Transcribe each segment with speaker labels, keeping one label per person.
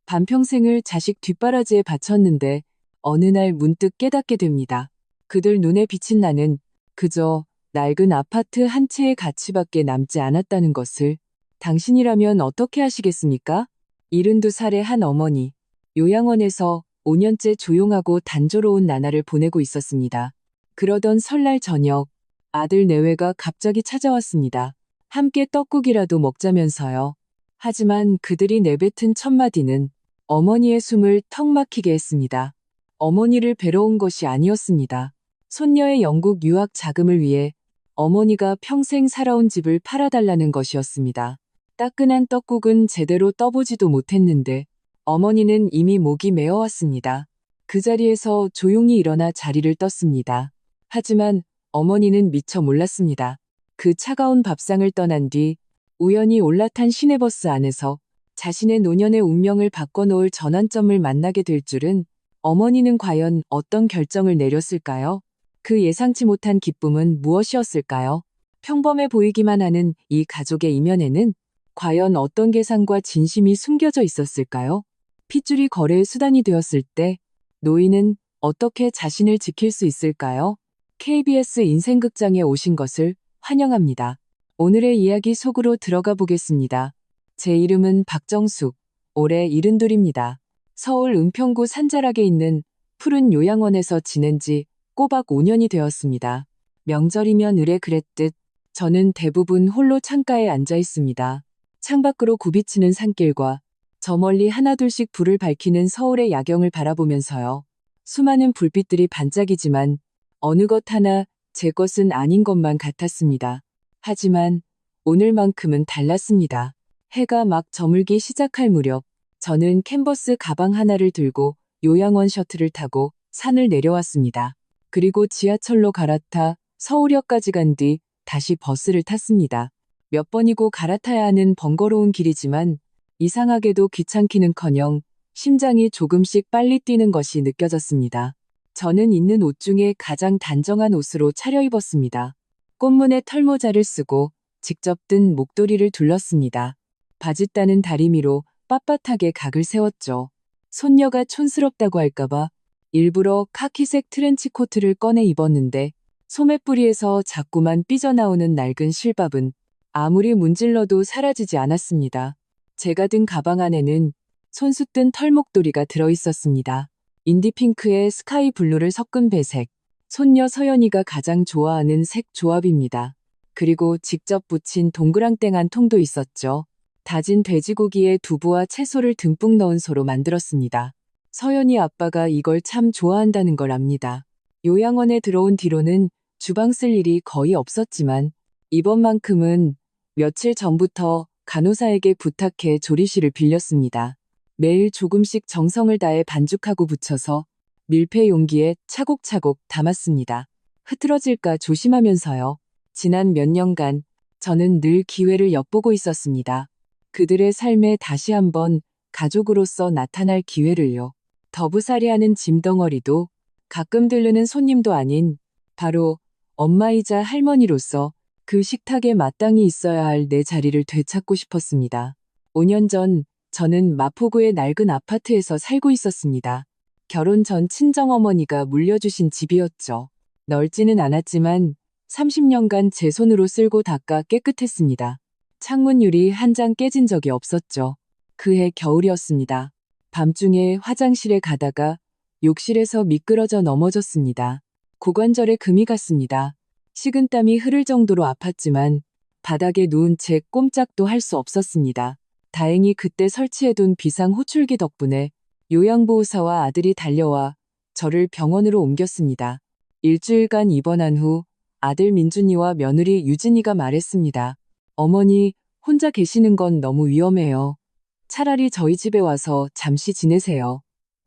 Speaker 1: 반평생을 자식 뒷바라지에 바쳤는데 어느 날 문득 깨닫게 됩니다. 그들 눈에 비친 나는 그저 낡은 아파트 한 채의 가치밖에 남지 않았다는 것을. 당신이라면 어떻게 하시겠습니까? 72살의 한 어머니. 요양원에서 5년째 조용하고 단조로운 나날을 보내고 있었습니다. 그러던 설날 저녁, 아들 내외가 갑자기 찾아왔습니다. 함께 떡국이라도 먹자면서요. 하지만 그들이 내뱉은 첫 마디는 어머니의 숨을 턱 막히게 했습니다. 어머니를 뵈러 온 것이 아니었습니다. 손녀의 영국 유학 자금을 위해 어머니가 평생 살아온 집을 팔아달라는 것이었습니다. 따끈한 떡국은 제대로 떠보지도 못했는데 어머니는 이미 목이 메어왔습니다. 그 자리에서 조용히 일어나 자리를 떴습니다. 하지만 어머니는 미처 몰랐습니다. 그 차가운 밥상을 떠난 뒤 우연히 올라탄 시내버스 안에서 자신의 노년의 운명을 바꿔놓을 전환점을 만나게 될 줄은. 어머니는 과연 어떤 결정을 내렸을까요? 그 예상치 못한 기쁨은 무엇이었을까요? 평범해 보이기만 하는 이 가족의 이면에는 과연 어떤 계산과 진심이 숨겨져 있었을까요? 핏줄이 거래의 수단이 되었을 때 노인은 어떻게 자신을 지킬 수 있을까요? KBS 인생극장에 오신 것을 환영합니다. 오늘의 이야기 속으로 들어가 보겠습니다. 제 이름은 박정숙, 올해 72입니다. 서울 은평구 산자락에 있는 푸른 요양원에서 지낸 지 꼬박 5년이 되었습니다. 명절이면 으레 그랬듯 저는 대부분 홀로 창가에 앉아 있습니다. 창밖으로 굽이치는 산길과 저 멀리 하나둘씩 불을 밝히는 서울의 야경을 바라보면서요. 수많은 불빛들이 반짝이지만 어느 것 하나 제 것은 아닌 것만 같았습니다. 하지만 오늘만큼은 달랐습니다. 해가 막 저물기 시작할 무렵 저는 캔버스 가방 하나를 들고 요양원 셔틀을 타고 산을 내려왔습니다. 그리고 지하철로 갈아타 서울역까지 간 뒤 다시 버스를 탔습니다. 몇 번이고 갈아타야 하는 번거로운 길이지만 이상하게도 귀찮기는커녕 심장이 조금씩 빨리 뛰는 것이 느껴졌습니다. 저는 있는 옷 중에 가장 단정한 옷으로 차려입었습니다. 꽃무늬 털모자를 쓰고 직접 뜬 목도리를 둘렀습니다. 바짓단은 다리미로 빳빳하게 각을 세웠죠. 손녀가 촌스럽다고 할까봐 일부러 카키색 트렌치 코트를 꺼내 입었는데 소매뿌리에서 자꾸만 삐져나오는 낡은 실밥은 아무리 문질러도 사라지지 않았습니다. 제가 든 가방 안에는 손수 뜬 털목도리가 들어있었습니다. 인디핑크에 스카이 블루를 섞은 배색, 손녀 서연이가 가장 좋아하는 색 조합입니다. 그리고 직접 붙인 동그랑땡 한 통도 있었죠. 다진 돼지고기에 두부와 채소를 듬뿍 넣은 소로 만들었습니다. 서연이 아빠가 이걸 참 좋아한다는 걸 압니다. 요양원에 들어온 뒤로는 주방 쓸 일이 거의 없었지만 이번만큼은 며칠 전부터 간호사에게 부탁해 조리실을 빌렸습니다. 매일 조금씩 정성을 다해 반죽하고 부쳐서 밀폐 용기에 차곡차곡 담았습니다. 흐트러질까 조심하면서요. 지난 몇 년간 저는 늘 기회를 엿보고 있었습니다. 그들의 삶에 다시 한번 가족으로서 나타날 기회를요. 더부살이하는 짐덩어리도 가끔 들르는 손님도 아닌 바로 엄마이자 할머니로서 그 식탁에 마땅히 있어야 할 내 자리를 되찾고 싶었습니다. 5년 전 저는 마포구의 낡은 아파트에서 살고 있었습니다. 결혼 전 친정어머니가 물려주신 집이었죠. 넓지는 않았지만 30년간 제 손으로 쓸고 닦아 깨끗했습니다. 창문 유리 한 장 깨진 적이 없었죠. 그해 겨울이었습니다. 밤중에 화장실에 가다가 욕실에서 미끄러져 넘어졌습니다. 고관절에 금이 갔습니다. 식은땀이 흐를 정도로 아팠지만 바닥에 누운 채 꼼짝도 할 수 없었습니다. 다행히 그때 설치해둔 비상 호출기 덕분에 요양보호사와 아들이 달려와 저를 병원으로 옮겼습니다. 일주일간 입원한 후 아들 민준이와 며느리 유진이가 말했습니다. 어머니, 혼자 계시는 건 너무 위험해요. 차라리 저희 집에 와서 잠시 지내세요.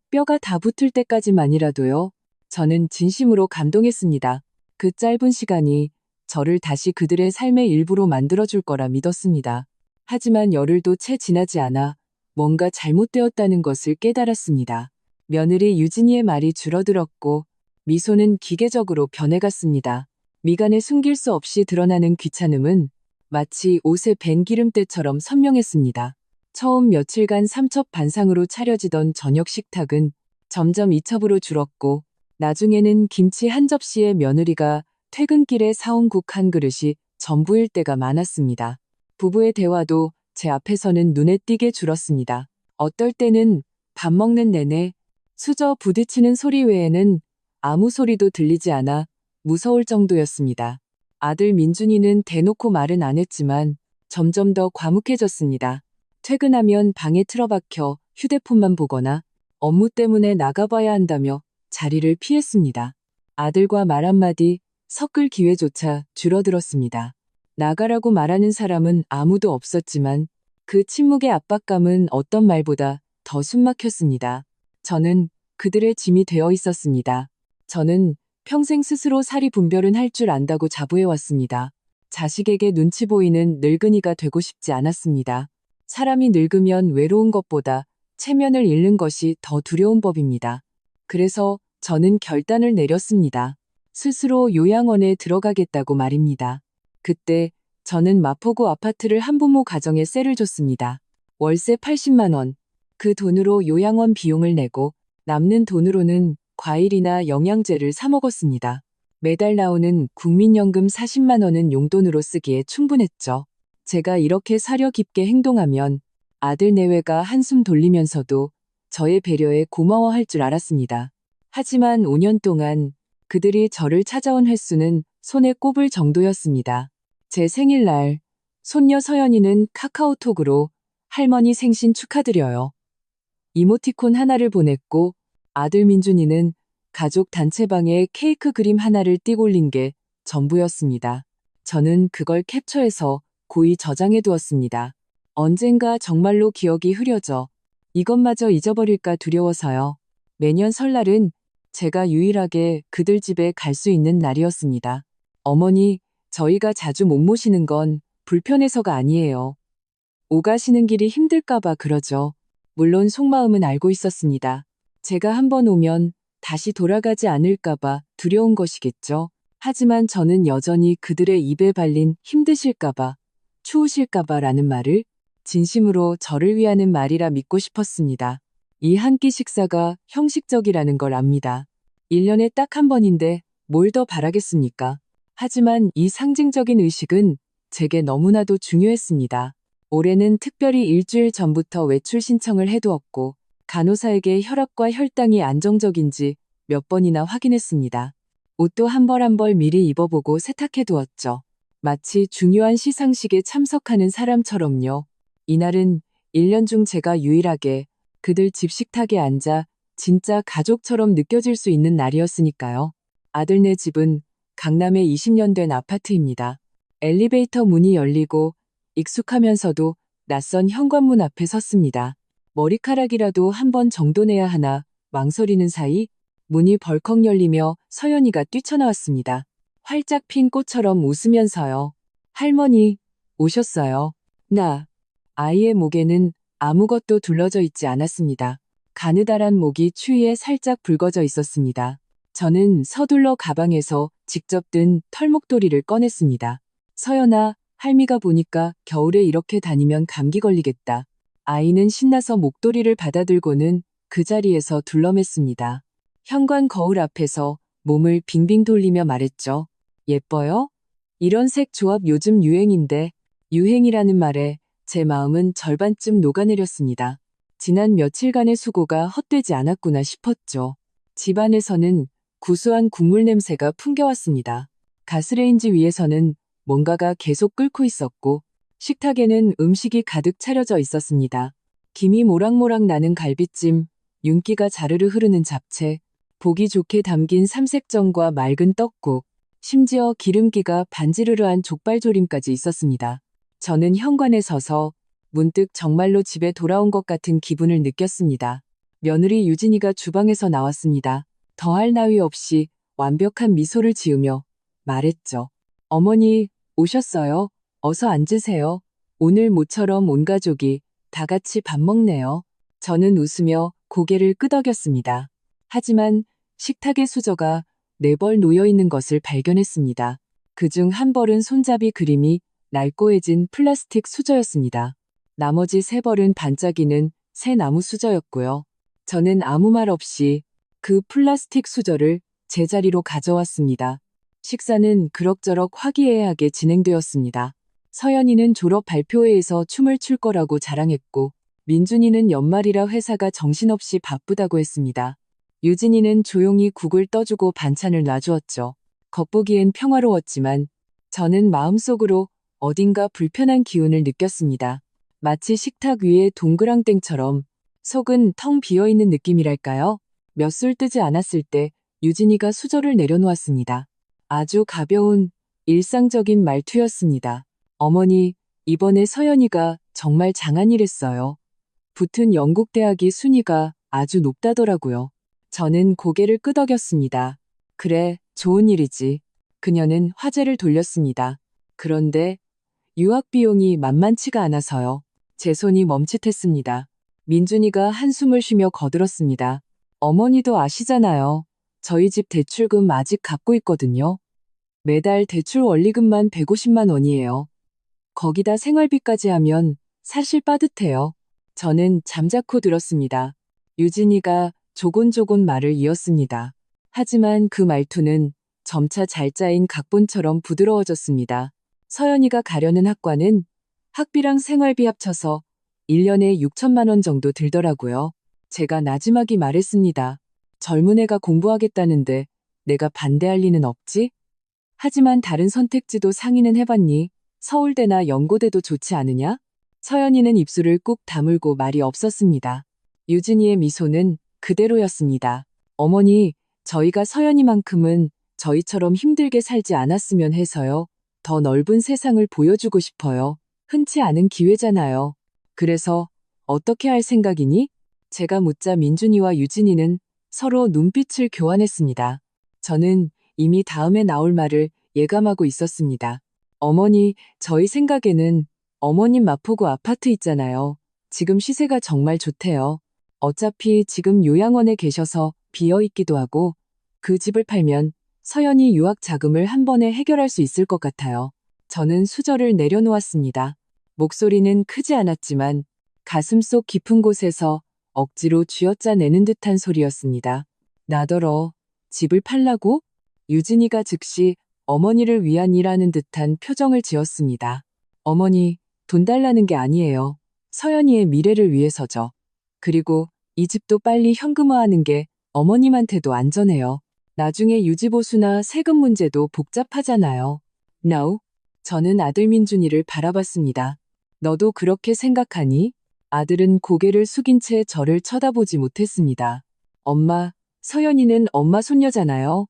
Speaker 1: 뼈가 다 붙을 때까지만이라도요. 저는 진심으로 감동했습니다. 그 짧은 시간이 저를 다시 그들의 삶의 일부로 만들어줄 거라 믿었습니다. 하지만 열흘도 채 지나지 않아 뭔가 잘못되었다는 것을 깨달았습니다. 며느리 유진이의 말이 줄어들었고 미소는 기계적으로 변해갔습니다. 미간에 숨길 수 없이 드러나는 귀찮음은 마치 옷에 밴 기름때처럼 선명했습니다. 처음 며칠간 삼첩반상으로 차려지던 저녁 식탁은 점점 이첩으로 줄었고 나중에는 김치 한 접시에 며느리가 퇴근길에 사온 국 한 그릇이 전부일 때가 많았습니다. 부부의 대화도 제 앞에서는 눈에 띄게 줄었습니다. 어떨 때는 밥 먹는 내내 수저 부딪히는 소리 외에는 아무 소리도 들리지 않아 무서울 정도였습니다. 아들 민준이는 대놓고 말은 안 했지만 점점 더 과묵해졌습니다. 퇴근하면 방에 틀어박혀 휴대폰만 보거나 업무 때문에 나가봐야 한다며 자리를 피했습니다. 아들과 말 한마디 섞을 기회조차 줄어들었습니다. 나가라고 말하는 사람은 아무도 없었지만 그 침묵의 압박감은 어떤 말보다 더 숨막혔습니다. 저는 그들의 짐이 되어 있었습니다. 저는 평생 스스로 사리 분별은 할 줄 안다고 자부해왔습니다. 자식에게 눈치 보이는 늙은이가 되고 싶지 않았습니다. 사람이 늙으면 외로운 것보다 체면을 잃는 것이 더 두려운 법입니다. 그래서 저는 결단을 내렸습니다. 스스로 요양원에 들어가겠다고 말입니다. 그때 저는 마포구 아파트를 한부모 가정에 세를 줬습니다. 월세 80만 원. 그 돈으로 요양원 비용을 내고 남는 돈으로는 과일이나 영양제를 사 먹었습니다. 매달 나오는 국민연금 40만 원은 용돈으로 쓰기에 충분했죠. 제가 이렇게 사려 깊게 행동하면 아들 내외가 한숨 돌리면서도 저의 배려에 고마워할 줄 알았습니다. 하지만 5년 동안 그들이 저를 찾아온 횟수는 손에 꼽을 정도였습니다. 제 생일날 손녀 서연이는 카카오톡으로 할머니 생신 축하드려요. 이모티콘 하나를 보냈고 아들 민준이는 가족 단체방에 케이크 그림 하나를 띄고 올린 게 전부였습니다. 저는 그걸 캡처해서 고이 저장해 두었습니다. 언젠가 정말로 기억이 흐려져 이것마저 잊어버릴까 두려워서요. 매년 설날은 제가 유일하게 그들 집에 갈 수 있는 날이었습니다. 어머니, 저희가 자주 못 모시는 건 불편해서가 아니에요. 오가시는 길이 힘들까봐 그러죠. 물론 속마음은 알고 있었습니다. 제가 한번 오면 다시 돌아가지 않을까봐 두려운 것이겠죠. 하지만 저는 여전히 그들의 입에 발린 힘드실까봐, 추우실까봐 라는 말을 진심으로 저를 위하는 말이라 믿고 싶었습니다. 이 한 끼 식사가 형식적이라는 걸 압니다. 1년에 딱 한 번인데 뭘 더 바라겠습니까? 하지만 이 상징적인 의식은 제게 너무나도 중요했습니다. 올해는 특별히 일주일 전부터 외출 신청을 해두었고 간호사에게 혈압과 혈당이 안정적인지 몇 번이나 확인했습니다. 옷도 한 벌 한 벌 미리 입어보고 세탁해두었죠. 마치 중요한 시상식에 참석하는 사람처럼요. 이날은 1년 중 제가 유일하게 그들 집 식탁에 앉아 진짜 가족처럼 느껴질 수 있는 날이었으니까요. 아들네 집은 강남에 20년 된 아파트입니다. 엘리베이터 문이 열리고 익숙하면서도 낯선 현관문 앞에 섰습니다. 머리카락이라도 한 번 정돈해야 하나 망설이는 사이 문이 벌컥 열리며 서연이가 뛰쳐나왔습니다. 활짝 핀 꽃처럼 웃으면서요. 할머니, 오셨어요. 아이의 목에는 아무것도 둘러져 있지 않았습니다. 가느다란 목이 추위에 살짝 붉어져 있었습니다. 저는 서둘러 가방에서 직접 든 털목도리를 꺼냈습니다. 서연아, 할미가 보니까 겨울에 이렇게 다니면 감기 걸리겠다. 아이는 신나서 목도리를 받아들고는 그 자리에서 둘러맸습니다. 현관 거울 앞에서 몸을 빙빙 돌리며 말했죠. 예뻐요? 이런 색 조합 요즘 유행인데, 유행이라는 말에 제 마음은 절반쯤 녹아내렸습니다. 지난 며칠간의 수고가 헛되지 않았구나 싶었죠. 집안에서는 구수한 국물 냄새가 풍겨왔습니다. 가스레인지 위에서는 뭔가가 계속 끓고 있었고 식탁에는 음식이 가득 차려져 있었습니다. 김이 모락모락 나는 갈비찜, 윤기가 자르르 흐르는 잡채, 보기 좋게 담긴 삼색전과 맑은 떡국, 심지어 기름기가 반지르르한 족발조림까지 있었습니다. 저는 현관에 서서 문득 정말로 집에 돌아온 것 같은 기분을 느꼈습니다. 며느리 유진이가 주방에서 나왔습니다. 더할 나위 없이 완벽한 미소를 지으며 말했죠. 어머니, 오셨어요. 어서 앉으세요. 오늘 모처럼 온 가족이 다 같이 밥 먹네요. 저는 웃으며 고개를 끄덕였습니다. 하지만 식탁의 수저가 4벌 놓여있는 것을 발견했습니다. 그중 한 벌은 손잡이 그림이 낡고해진 플라스틱 수저였습니다. 나머지 3벌은 반짝이는 새 나무 수저였고요. 저는 아무 말 없이 그 플라스틱 수저를 제자리로 가져왔습니다. 식사는 그럭저럭 화기애애하게 진행되었습니다. 서연이는 졸업 발표회에서 춤을 출 거라고 자랑했고, 민준이는 연말이라 회사가 정신없이 바쁘다고 했습니다. 유진이는 조용히 국을 떠주고 반찬을 놔주었죠. 겉보기엔 평화로웠지만 저는 마음속으로 어딘가 불편한 기운을 느꼈습니다. 마치 식탁 위에 동그랑땡처럼 속은 텅 비어있는 느낌이랄까요? 몇 술 뜨지 않았을 때 유진이가 수저를 내려놓았습니다. 아주 가벼운 일상적인 말투였습니다. 어머니, 이번에 서연이가 정말 장한일했어요. 붙은 영국 대학이 순위가 아주 높다더라고요. 저는 고개를 끄덕였습니다. 그래, 좋은 일이지. 그녀는 화제를 돌렸습니다. 그런데 유학 비용이 만만치가 않아서요. 제 손이 멈칫했습니다. 민준이가 한숨을 쉬며 거들었습니다. 어머니도 아시잖아요. 저희 집 대출금 아직 갚고 있거든요. 매달 대출 원리금만 150만 원이에요. 거기다 생활비까지 하면 사실 빠듯해요. 저는 잠자코 들었습니다. 유진이가 조곤조곤 말을 이었습니다. 하지만 그 말투는 점차 잘 짜인 각본처럼 부드러워졌습니다. 서연이가 가려는 학과는 학비랑 생활비 합쳐서 1년에 6천만 원 정도 들더라고요. 제가 나지막이 말했습니다. 젊은 애가 공부하겠다는데 내가 반대할 리는 없지? 하지만 다른 선택지도 상의는 해봤니? 서울대나 연고대도 좋지 않으냐? 서연이는 입술을 꾹 다물고 말이 없었습니다. 유진이의 미소는 그대로였습니다. 어머니, 저희가 서연이만큼은 저희처럼 힘들게 살지 않았으면 해서요. 더 넓은 세상을 보여주고 싶어요. 흔치 않은 기회잖아요. 그래서 어떻게 할 생각이니? 제가 묻자 민준이와 유진이는 서로 눈빛을 교환했습니다. 저는 이미 다음에 나올 말을 예감하고 있었습니다. 어머니, 저희 생각에는 어머님 마포구 아파트 있잖아요. 지금 시세가 정말 좋대요. 어차피 지금 요양원에 계셔서 비어있기도 하고 그 집을 팔면 서연이 유학 자금을 한 번에 해결할 수 있을 것 같아요. 저는 수저를 내려놓았습니다. 목소리는 크지 않았지만 가슴속 깊은 곳에서 억지로 쥐어짜내는 듯한 소리였습니다. 나더러 집을 팔라고? 유진이가 즉시 어머니를 위한 일하는 듯한 표정을 지었습니다. 어머니, 돈 달라는 게 아니에요. 서연이의 미래를 위해서죠. 그리고 이 집도 빨리 현금화하는 게 어머님한테도 안전해요. 나중에 유지보수나 세금 문제도 복잡하잖아요. No. 저는 아들 민준이를 바라봤습니다. 너도 그렇게 생각하니? 아들은 고개를 숙인 채 저를 쳐다보지 못했습니다. 엄마, 서연이는 엄마 손녀잖아요.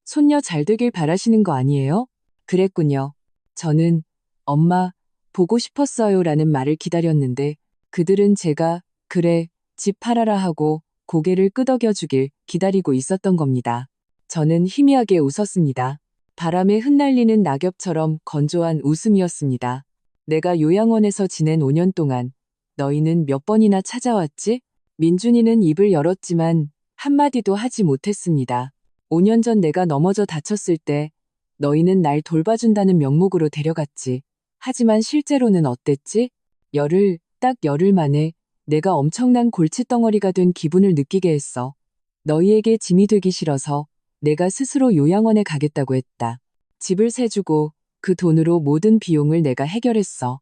Speaker 1: 손녀 잘 되길 바라시는 거 아니에요? 그랬군요. 저는 엄마, 보고 싶었어요 라는 말을 기다렸는데 그들은 제가 그래, 집 팔아라 하고 고개를 끄덕여주길 기다리고 있었던 겁니다. 저는 희미하게 웃었습니다. 바람에 흩날리는 낙엽처럼 건조한 웃음이었습니다. 내가 요양원에서 지낸 5년 동안 너희는 몇 번이나 찾아왔지? 민준이는 입을 열었지만 한마디도 하지 못했습니다. 5년 전 내가 넘어져 다쳤을 때 너희는 날 돌봐준다는 명목으로 데려갔지. 하지만 실제로는 어땠지? 딱 열흘 만에 내가 엄청난 골칫덩어리가 된 기분을 느끼게 했어. 너희에게 짐이 되기 싫어서 내가 스스로 요양원에 가겠다고 했다. 집을 세주고 그 돈으로 모든 비용을 내가 해결했어.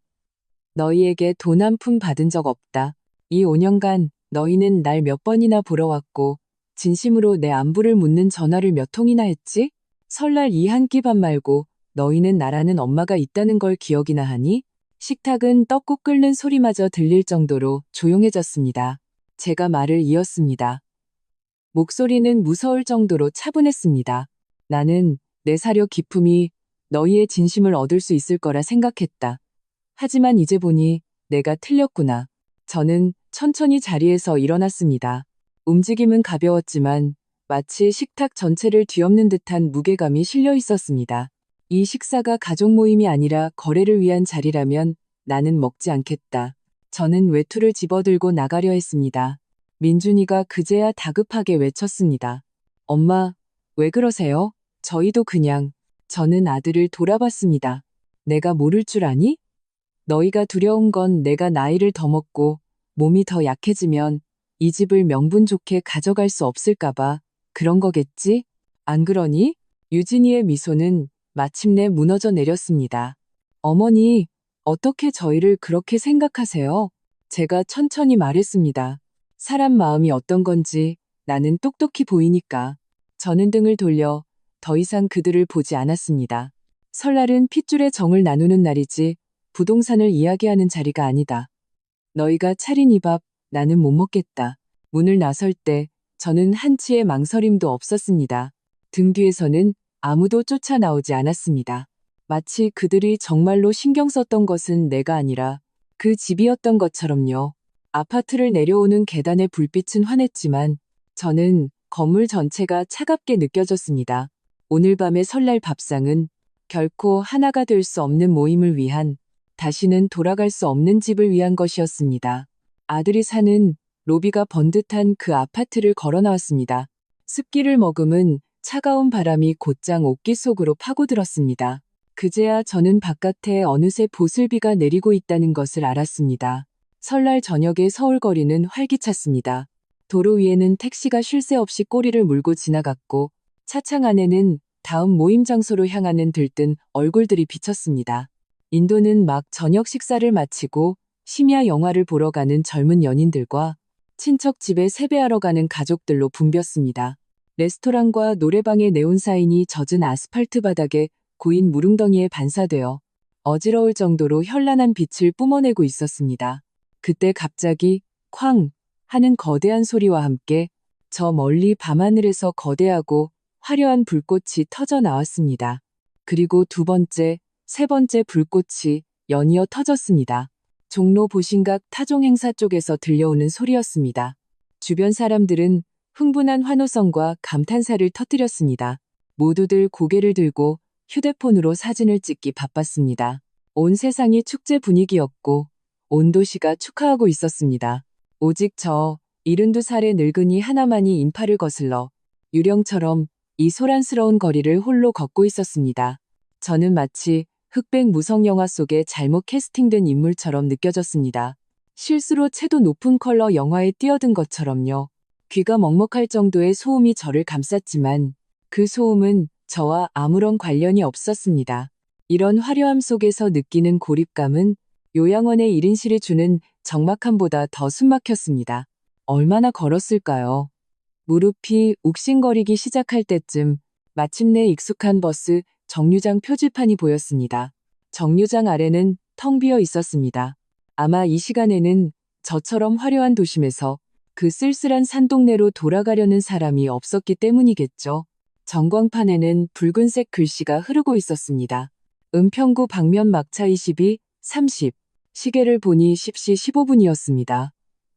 Speaker 1: 너희에게 돈 한 푼 받은 적 없다. 이 5년간 너희는 날 몇 번이나 보러 왔고 진심으로 내 안부를 묻는 전화를 몇 통이나 했지? 설날 이 한 끼 밥 말고 너희는 나라는 엄마가 있다는 걸 기억이나 하니? 식탁은 떡국 끓는 소리마저 들릴 정도로 조용해졌습니다. 제가 말을 이었습니다. 목소리는 무서울 정도로 차분했습니다. 나는 내 사려 기품이 너희의 진심을 얻을 수 있을 거라 생각했다. 하지만 이제 보니 내가 틀렸구나. 저는 천천히 자리에서 일어났습니다. 움직임은 가벼웠지만 마치 식탁 전체를 뒤엎는 듯한 무게감이 실려 있었습니다. 이 식사가 가족 모임이 아니라 거래를 위한 자리라면 나는 먹지 않겠다. 저는 외투를 집어들고 나가려 했습니다. 민준이가 그제야 다급하게 외쳤습니다. 엄마, 왜 그러세요? 저희도 그냥. 저는 아들을 돌아봤습니다. 내가 모를 줄 아니? 너희가 두려운 건 내가 나이를 더 먹고 몸이 더 약해지면 이 집을 명분 좋게 가져갈 수 없을까봐 그런 거겠지? 안 그러니? 유진이의 미소는 마침내 무너져 내렸습니다. 어머니, 어떻게 저희를 그렇게 생각하세요? 제가 천천히 말했습니다. 사람 마음이 어떤 건지 나는 똑똑히 보이니까. 저는 등을 돌려 더 이상 그들을 보지 않았습니다. 설날은 핏줄의 정을 나누는 날이지 부동산을 이야기하는 자리가 아니다. 너희가 차린 이 밥 나는 못 먹겠다. 문을 나설 때 저는 한치의 망설임도 없었습니다. 등 뒤에서는 아무도 쫓아나오지 않았습니다. 마치 그들이 정말로 신경 썼던 것은 내가 아니라 그 집이었던 것처럼요. 아파트를 내려오는 계단의 불빛은 환했지만 저는 건물 전체가 차갑게 느껴졌습니다. 오늘 밤의 설날 밥상은 결코 하나가 될 수 없는 모임을 위한, 다시는 돌아갈 수 없는 집을 위한 것이었습니다. 아들이 사는 로비가 번듯한 그 아파트를 걸어 나왔습니다. 습기를 머금은 차가운 바람이 곧장 옥기 속으로 파고들었습니다. 그제야 저는 바깥에 어느새 보슬비가 내리고 있다는 것을 알았습니다. 설날 저녁의 서울 거리는 활기찼습니다. 도로 위에는 택시가 쉴 새 없이 꼬리를 물고 지나갔고 차창 안에는 다음 모임 장소로 향하는 들뜬 얼굴들이 비쳤습니다. 인도는 막 저녁 식사를 마치고 심야 영화를 보러 가는 젊은 연인들과 친척 집에 세배하러 가는 가족들로 붐볐습니다. 레스토랑과 노래방의 네온사인이 젖은 아스팔트 바닥에 고인 무릉덩이에 반사되어 어지러울 정도로 현란한 빛을 뿜어내고 있었습니다. 그때 갑자기 쾅 하는 거대한 소리와 함께 저 멀리 밤하늘에서 거대하고 화려한 불꽃이 터져 나왔습니다. 그리고 두 번째, 세 번째 불꽃이 연이어 터졌습니다. 종로 보신각 타종 행사 쪽에서 들려오는 소리였습니다. 주변 사람들은 흥분한 환호성과 감탄사를 터뜨렸습니다. 모두들 고개를 들고 휴대폰으로 사진을 찍기 바빴습니다. 온 세상이 축제 분위기였고 온 도시가 축하하고 있었습니다. 오직 저 72살의 늙은이 하나만이 인파를 거슬러 유령처럼 이 소란스러운 거리를 홀로 걷고 있었습니다. 저는 마치 흑백 무성 영화 속에 잘못 캐스팅된 인물처럼 느껴졌습니다. 실수로 채도 높은 컬러 영화에 뛰어든 것처럼요. 귀가 먹먹할 정도의 소음이 저를 감쌌지만 그 소음은 저와 아무런 관련이 없었습니다. 이런 화려함 속에서 느끼는 고립감은 요양원의 1인실이 주는 적막함보다 더 숨막혔습니다. 얼마나 걸었을까요? 무릎이 욱신거리기 시작할 때쯤 마침내 익숙한 버스 정류장 표지판이 보였습니다. 정류장 아래는 텅 비어 있었습니다. 아마 이 시간에는 저처럼 화려한 도심에서 그 쓸쓸한 산동네로 돌아가려는 사람이 없었기 때문이겠죠. 전광판에는 붉은색 글씨가 흐르고 있었습니다. 은평구 방면 막차 22, 30. 시계를 보니 10시 15분이었습니다.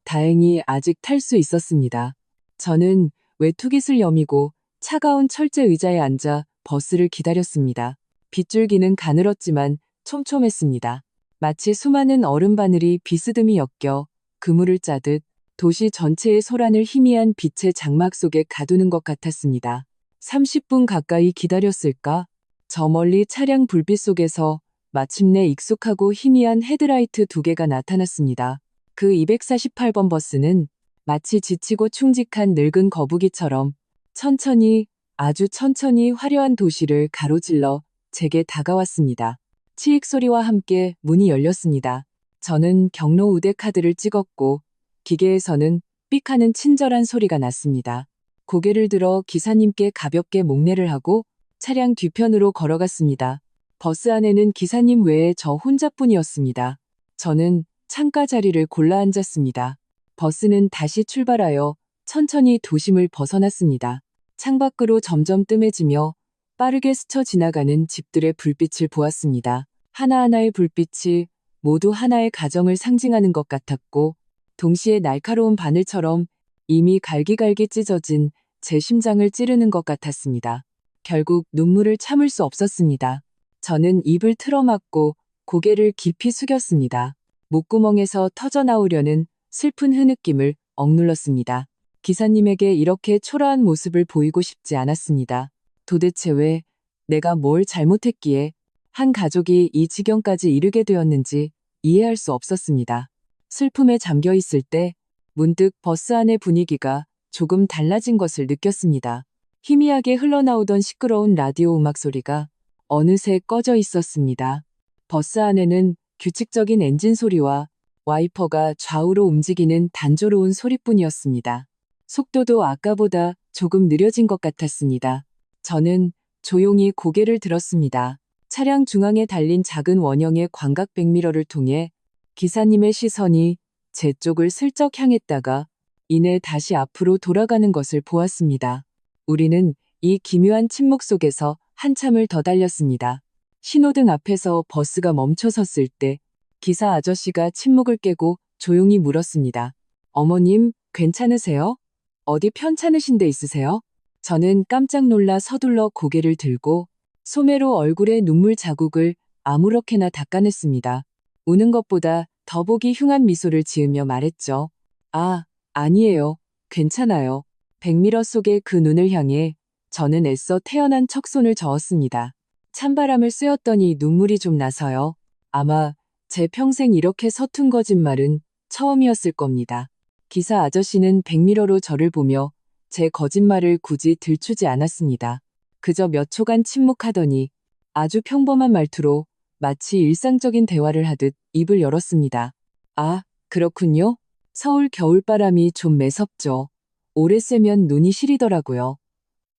Speaker 1: 다행히 아직 탈 수 있었습니다. 저는 외투깃을 여미고 차가운 철제 의자에 앉아 버스를 기다렸습니다. 빗줄기는 가늘었지만 촘촘했습니다. 마치 수많은 얼음바늘이 비스듬히 엮여 그물을 짜듯 도시 전체의 소란을 희미한 빛의 장막 속에 가두는 것 같았습니다. 30분 가까이 기다렸을까? 저 멀리 차량 불빛 속에서 마침내 익숙하고 희미한 헤드라이트 두 개가 나타났습니다. 그 248번 버스는 마치 지치고 충직한 늙은 거북이처럼 천천히, 아주 천천히 화려한 도시를 가로질러 제게 다가왔습니다. 치익 소리와 함께 문이 열렸습니다. 저는 경로 우대 카드를 찍었고 기계에서는 삑 하는 친절한 소리가 났습니다. 고개를 들어 기사님께 가볍게 목례를 하고 차량 뒤편으로 걸어갔습니다. 버스 안에는 기사님 외에 저 혼자뿐이었습니다. 저는 창가 자리를 골라 앉았습니다. 버스는 다시 출발하여 천천히 도심을 벗어났습니다. 창밖으로 점점 뜸해지며 빠르게 스쳐 지나가는 집들의 불빛을 보았습니다. 하나하나의 불빛이 모두 하나의 가정을 상징하는 것 같았고 동시에 날카로운 바늘처럼 이미 갈기갈기 찢어진 제 심장을 찌르는 것 같았습니다. 결국 눈물을 참을 수 없었습니다. 저는 입을 틀어막고 고개를 깊이 숙였습니다. 목구멍에서 터져나오려는 슬픈 흐느낌을 억눌렀습니다. 기사님에게 이렇게 초라한 모습을 보이고 싶지 않았습니다. 도대체 왜 내가 뭘 잘못했기에 한 가족이 이 지경까지 이르게 되었는지 이해할 수 없었습니다. 슬픔에 잠겨 있을 때 문득 버스 안의 분위기가 조금 달라진 것을 느꼈습니다. 희미하게 흘러나오던 시끄러운 라디오 음악 소리가 어느새 꺼져 있었습니다. 버스 안에는 규칙적인 엔진 소리와 와이퍼가 좌우로 움직이는 단조로운 소리뿐이었습니다. 속도도 아까보다 조금 느려진 것 같았습니다. 저는 조용히 고개를 들었습니다. 차량 중앙에 달린 작은 원형의 광각 백미러를 통해 기사님의 시선이 제 쪽을 슬쩍 향했다가 이내 다시 앞으로 돌아가는 것을 보았습니다. 우리는 이 기묘한 침묵 속에서 한참을 더 달렸습니다. 신호등 앞에서 버스가 멈춰 섰을 때 기사 아저씨가 침묵을 깨고 조용히 물었습니다. 어머님, 괜찮으세요? 어디 편찮으신 데 있으세요? 저는 깜짝 놀라 서둘러 고개를 들고 소매로 얼굴에 눈물 자국을 아무렇게나 닦아냈습니다. 우는 것보다 더 보기 흉한 미소를 지으며 말했죠. 아, 아니에요. 괜찮아요. 백미러 속의 그 눈을 향해 저는 애써 태연한 척손을 저었습니다. 찬바람을 쐬었더니 눈물이 좀 나서요. 아마 제 평생 이렇게 서툰 거짓말은 처음이었을 겁니다. 기사 아저씨는 백미러로 저를 보며 제 거짓말을 굳이 들추지 않았습니다. 그저 몇 초간 침묵하더니 아주 평범한 말투로 마치 일상적인 대화를 하듯 입을 열었습니다. 아, 그렇군요. 서울 겨울바람이 좀 매섭죠. 오래 쐬면 눈이 시리더라고요.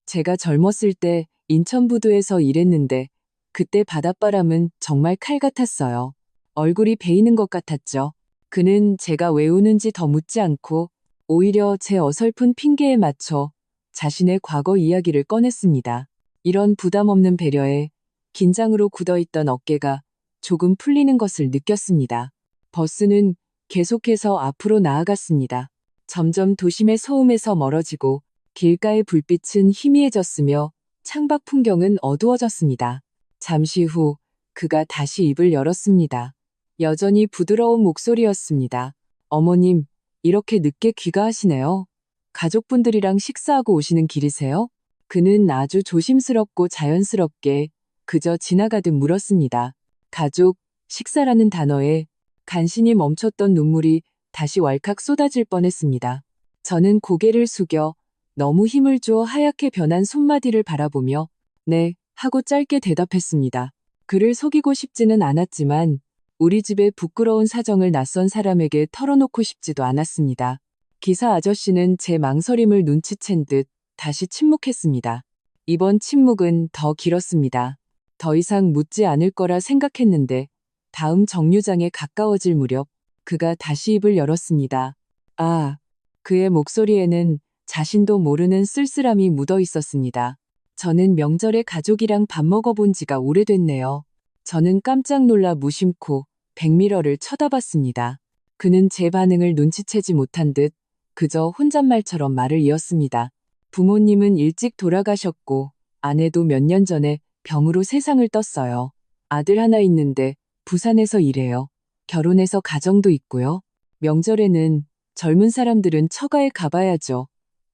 Speaker 1: 제가 젊었을 때 인천부두에서 일했는데 그때 바닷바람은 정말 칼 같았어요. 얼굴이 베이는 것 같았죠. 그는 제가 왜 우는지 더 묻지 않고 오히려 제 어설픈 핑계에 맞춰 자신의 과거 이야기를 꺼냈습니다. 이런 부담 없는 배려에 긴장으로 굳어있던 어깨가 조금 풀리는 것을 느꼈습니다. 버스는 계속해서 앞으로 나아갔습니다. 점점 도심의 소음에서 멀어지고 길가의 불빛은 희미해졌으며 창밖 풍경은 어두워졌습니다. 잠시 후 그가 다시 입을 열었습니다. 여전히 부드러운 목소리였습니다. 어머님, 이렇게 늦게 귀가하시네요. 가족분들이랑 식사하고 오시는 길이세요? 그는 아주 조심스럽고 자연스럽게 그저 지나가듯 물었습니다. 가족, 식사라는 단어에 간신히 멈췄던 눈물이 다시 왈칵 쏟아질 뻔했습니다. 저는 고개를 숙여 너무 힘을 줘 하얗게 변한 손마디를 바라보며 네, 하고 짧게 대답했습니다. 그를 속이고 싶지는 않았지만 우리 집의 부끄러운 사정을 낯선 사람에게 털어놓고 싶지도 않았습니다. 기사 아저씨는 제 망설임을 눈치챈 듯 다시 침묵했습니다. 이번 침묵은 더 길었습니다. 더 이상 묻지 않을 거라 생각했는데 다음 정류장에 가까워질 무렵 그가 다시 입을 열었습니다. 아, 그의 목소리에는 자신도 모르는 쓸쓸함이 묻어 있었습니다. 저는 명절에 가족이랑 밥 먹어본 지가 오래됐네요. 저는 깜짝 놀라 무심코 백미러를 쳐다봤습니다. 그는 제 반응을 눈치채지 못한 듯 그저 혼잣말처럼 말을 이었습니다. 부모님은 일찍 돌아가셨고 아내도 몇 년 전에 병으로 세상을 떴어요. 아들 하나 있는데 부산에서 일해요. 결혼해서 가정도 있고요. 명절에는 젊은 사람들은 처가에 가봐야죠.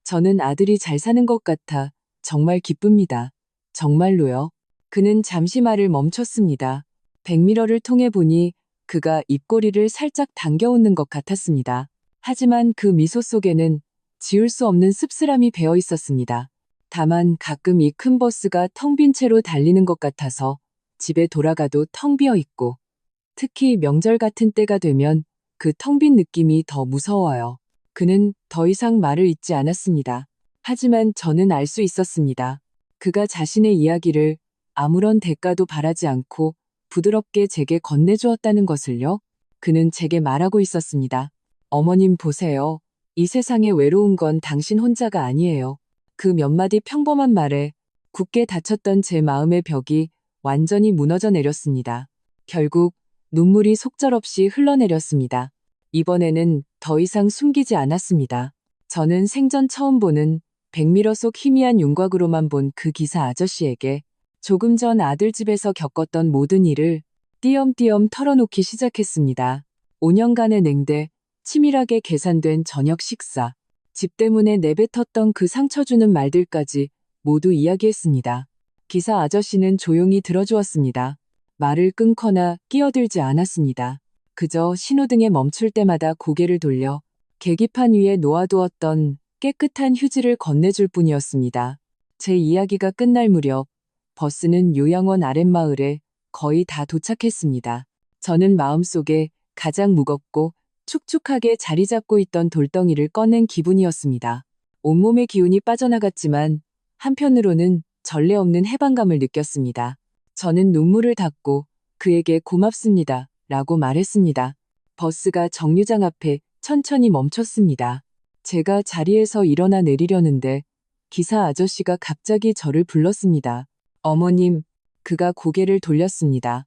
Speaker 1: 저는 아들이 잘 사는 것 같아 정말 기쁩니다. 정말로요. 그는 잠시 말을 멈췄습니다. 백미러를 통해 보니 그가 입꼬리를 살짝 당겨 웃는 것 같았습니다. 하지만 그 미소 속에는 지울 수 없는 씁쓸함이 배어 있었습니다. 다만 가끔 이 큰 버스가 텅 빈 채로 달리는 것 같아서 집에 돌아가도 텅 비어 있고 특히 명절 같은 때가 되면 그 텅 빈 느낌이 더 무서워요. 그는 더 이상 말을 잇지 않았습니다. 하지만 저는 알 수 있었습니다. 그가 자신의 이야기를 아무런 대가도 바라지 않고 부드럽게 제게 건네주었다는 것을요. 그는 제게 말하고 있었습니다. 어머님 보세요. 이 세상에 외로운 건 당신 혼자가 아니에요. 그 몇 마디 평범한 말에 굳게 닫혔던 제 마음의 벽이 완전히 무너져 내렸습니다. 결국 눈물이 속절없이 흘러내렸습니다. 이번에는 더 이상 숨기지 않았습니다. 저는 생전 처음 보는 백미러 속 희미한 윤곽으로만 본 그 기사 아저씨에게 조금 전 아들 집에서 겪었던 모든 일을 띄엄띄엄 털어놓기 시작했습니다. 5년간의 냉대, 치밀하게 계산된 저녁 식사, 집 때문에 내뱉었던 그 상처 주는 말들까지 모두 이야기했습니다. 기사 아저씨는 조용히 들어주었습니다. 말을 끊거나 끼어들지 않았습니다. 그저 신호등에 멈출 때마다 고개를 돌려 계기판 위에 놓아두었던 깨끗한 휴지를 건네줄 뿐이었습니다. 제 이야기가 끝날 무렵 버스는 요양원 아랫마을에 거의 다 도착했습니다. 저는 마음속에 가장 무겁고 축축하게 자리 잡고 있던 돌덩이를 꺼낸 기분이었습니다. 온몸의 기운이 빠져나갔지만 한편으로는 전례 없는 해방감을 느꼈습니다. 저는 눈물을 닦고 그에게 고맙습니다. 라고 말했습니다. 버스가 정류장 앞에 천천히 멈췄습니다. 제가 자리에서 일어나 내리려는데 기사 아저씨가 갑자기 저를 불렀습니다. 어머님, 그가 고개를 돌렸습니다.